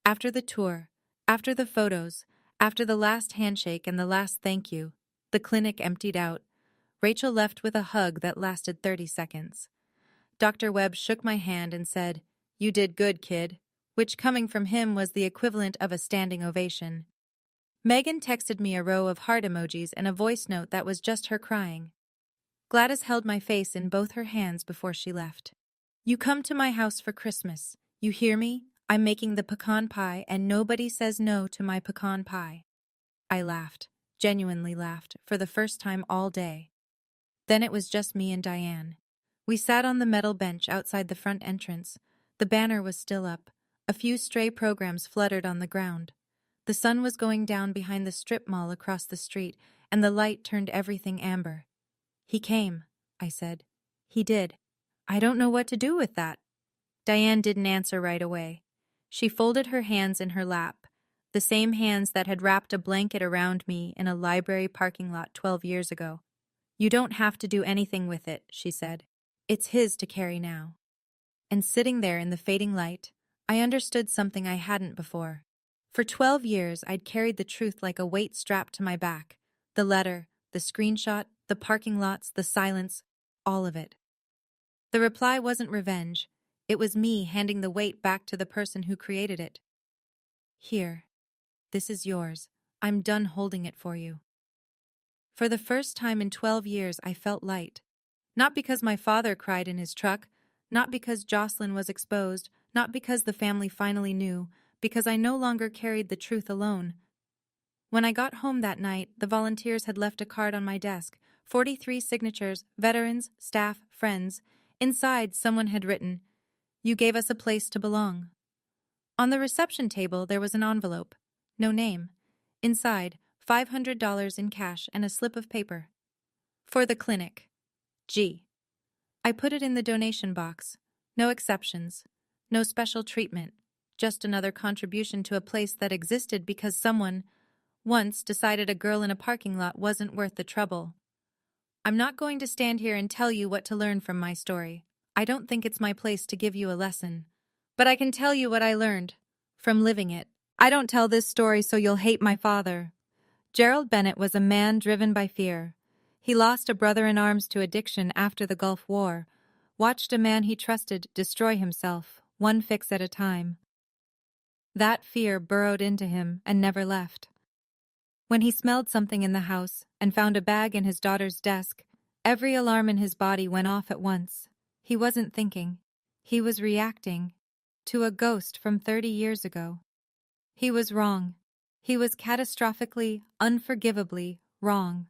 After the tour, after the photos, after the last handshake and the last thank you, the clinic emptied out. Rachel left with a hug that lasted 30 seconds. Dr. Webb shook my hand and said, "You did good, kid," which coming from him was the equivalent of a standing ovation. Megan texted me a row of heart emojis and a voice note that was just her crying. Gladys held my face in both her hands before she left. "You come to my house for Christmas. You hear me? I'm making the pecan pie and nobody says no to my pecan pie." I laughed, genuinely laughed, for the first time all day. Then it was just me and Diane. We sat on the metal bench outside the front entrance. The banner was still up. A few stray programs fluttered on the ground. The sun was going down behind the strip mall across the street, and the light turned everything amber. "He came," I said. "He did. I don't know what to do with that." Diane didn't answer right away. She folded her hands in her lap, the same hands that had wrapped a blanket around me in a library parking lot 12 years ago. "You don't have to do anything with it," she said. "It's his to carry now." And sitting there in the fading light, I understood something I hadn't before. For 12 years, I'd carried the truth like a weight strapped to my back. The letter, the screenshot, the parking lots, the silence, all of it. The reply wasn't revenge. It was me handing the weight back to the person who created it. Here. This is yours. I'm done holding it for you. For the first time in 12 years, I felt light. Not because my father cried in his truck, not because Jocelyn was exposed, not because the family finally knew, because I no longer carried the truth alone. When I got home that night, the volunteers had left a card on my desk. 43 signatures, veterans, staff, friends. Inside, someone had written, "You gave us a place to belong." On the reception table, there was an envelope. No name. Inside, $500 in cash and a slip of paper. For the clinic. G. I put it in the donation box. No exceptions. No special treatment. Just another contribution to a place that existed because someone, once, decided a girl in a parking lot wasn't worth the trouble. I'm not going to stand here and tell you what to learn from my story. I don't think it's my place to give you a lesson. But I can tell you what I learned from living it. I don't tell this story so you'll hate my father. Gerald Bennett was a man driven by fear. He lost a brother-in-arms to addiction after the Gulf War, watched a man he trusted destroy himself, one fix at a time. That fear burrowed into him and never left. When he smelled something in the house and found a bag in his daughter's desk, every alarm in his body went off at once. He wasn't thinking. He was reacting to a ghost from 30 years ago. He was wrong. He was catastrophically, unforgivably wrong.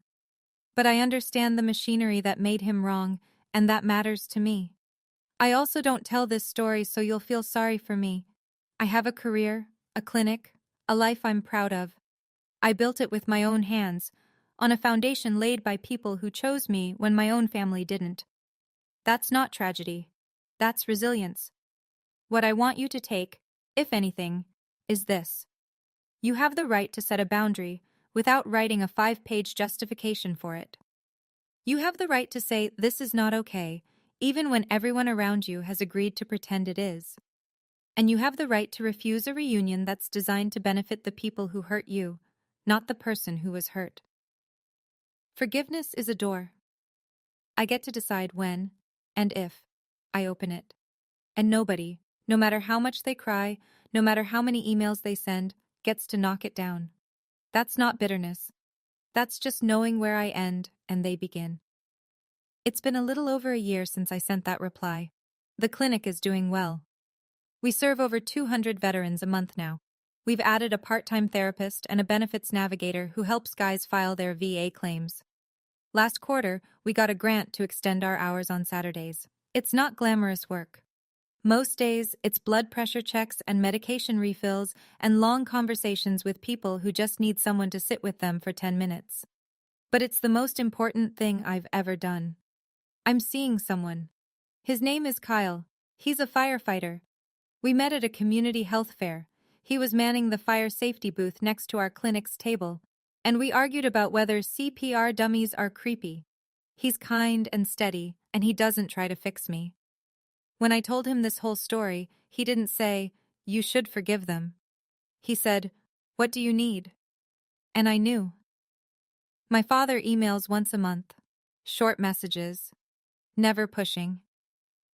But I understand the machinery that made him wrong, and that matters to me. I also don't tell this story so you'll feel sorry for me. I have a career, a clinic, a life I'm proud of. I built it with my own hands, on a foundation laid by people who chose me when my own family didn't. That's not tragedy. That's resilience. What I want you to take, if anything, is this. You have the right to set a boundary without writing a 5-page justification for it. You have the right to say this is not okay, even when everyone around you has agreed to pretend it is. And you have the right to refuse a reunion that's designed to benefit the people who hurt you, not the person who was hurt. Forgiveness is a door. I get to decide when, and if, I open it. And nobody, no matter how much they cry, no matter how many emails they send, gets to knock it down. That's not bitterness. That's just knowing where I end and they begin. It's been a little over a year since I sent that reply. The clinic is doing well. We serve over 200 veterans a month now. We've added a part-time therapist and a benefits navigator who helps guys file their VA claims. Last quarter, we got a grant to extend our hours on Saturdays. It's not glamorous work. Most days, it's blood pressure checks and medication refills and long conversations with people who just need someone to sit with them for 10 minutes. But it's the most important thing I've ever done. I'm seeing someone. His name is Kyle. He's a firefighter. We met at a community health fair. He was manning the fire safety booth next to our clinic's table, and we argued about whether CPR dummies are creepy. He's kind and steady, and he doesn't try to fix me. When I told him this whole story, he didn't say, "You should forgive them." He said, "What do you need?" And I knew. My father emails once a month. Short messages. Never pushing.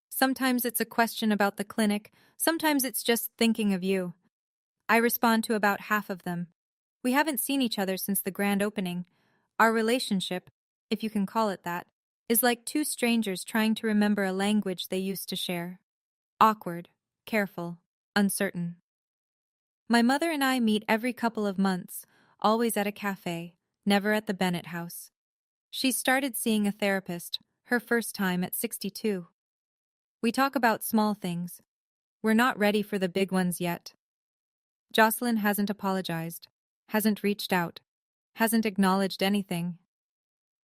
Sometimes it's a question about the clinic, sometimes it's just thinking of you. I respond to about half of them. We haven't seen each other since the grand opening. Our relationship, if you can call it that, is like two strangers trying to remember a language they used to share. Awkward, careful, uncertain. My mother and I meet every couple of months, always at a cafe, never at the Bennett house. She started seeing a therapist, her first time at 62. We talk about small things. We're not ready for the big ones yet. Jocelyn hasn't apologized, hasn't reached out, hasn't acknowledged anything.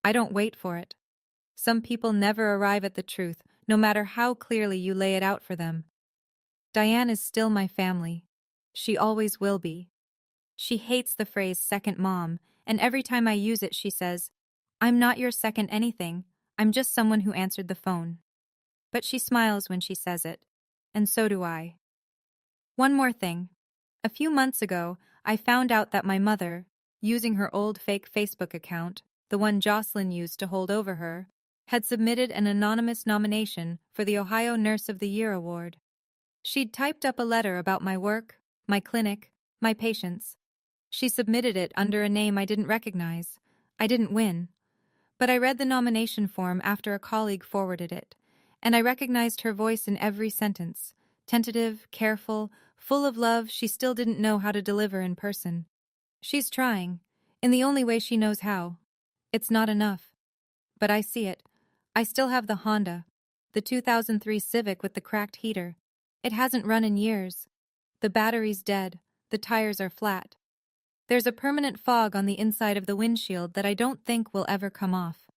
I don't wait for it. Some people never arrive at the truth, no matter how clearly you lay it out for them. Diane is still my family. She always will be. She hates the phrase second mom, and every time I use it she says, "I'm not your second anything, I'm just someone who answered the phone." But she smiles when she says it, and so do I. One more thing. A few months ago, I found out that my mother, using her old fake Facebook account, the one Jocelyn used to hold over her, had submitted an anonymous nomination for the Ohio Nurse of the Year award. She'd typed up a letter about my work, my clinic, my patients. She submitted it under a name I didn't recognize. I didn't win. But I read the nomination form after a colleague forwarded it, and I recognized her voice in every sentence. Tentative, careful, full of love she still didn't know how to deliver in person. She's trying, in the only way she knows how. It's not enough. But I see it. I still have the Honda, the 2003 Civic with the cracked heater. It hasn't run in years. The battery's dead. The tires are flat. There's a permanent fog on the inside of the windshield that I don't think will ever come off.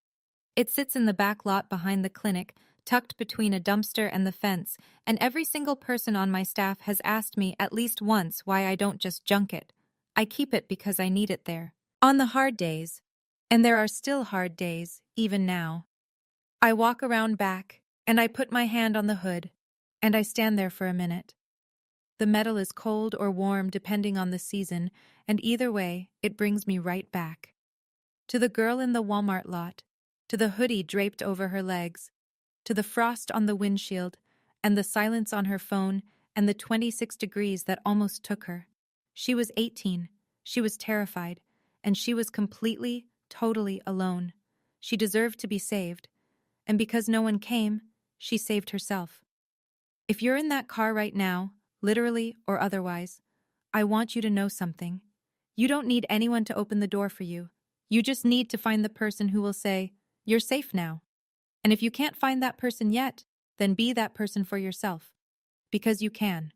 It sits in the back lot behind the clinic, tucked between a dumpster and the fence, and every single person on my staff has asked me at least once why I don't just junk it. I keep it because I need it there. On the hard days, and there are still hard days, even now, I walk around back, and I put my hand on the hood, and I stand there for a minute. The metal is cold or warm depending on the season, and either way, it brings me right back. To the girl in the Walmart lot, to the hoodie draped over her legs, to the frost on the windshield, and the silence on her phone, and the 26 degrees that almost took her. She was 18, she was terrified, and she was completely, totally alone. She deserved to be saved, and because no one came, she saved herself. If you're in that car right now, literally or otherwise, I want you to know something. You don't need anyone to open the door for you. You just need to find the person who will say, "You're safe now." And if you can't find that person yet, then be that person for yourself. Because you can.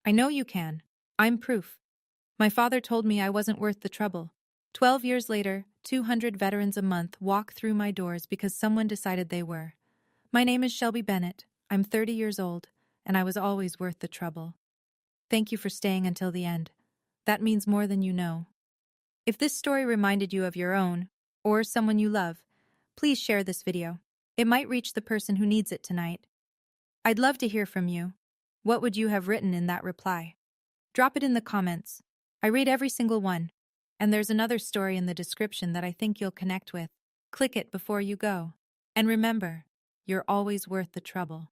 I know you can. I'm proof. My father told me I wasn't worth the trouble. 12 years later, 200 veterans a month walk through my doors because someone decided they were. My name is Shelby Bennett. I'm 30 years old, and I was always worth the trouble. Thank you for staying until the end. That means more than you know. If this story reminded you of your own, or someone you love, please share this video. It might reach the person who needs it tonight. I'd love to hear from you. What would you have written in that reply? Drop it in the comments. I read every single one. And there's another story in the description that I think you'll connect with. Click it before you go. And remember, you're always worth the trouble.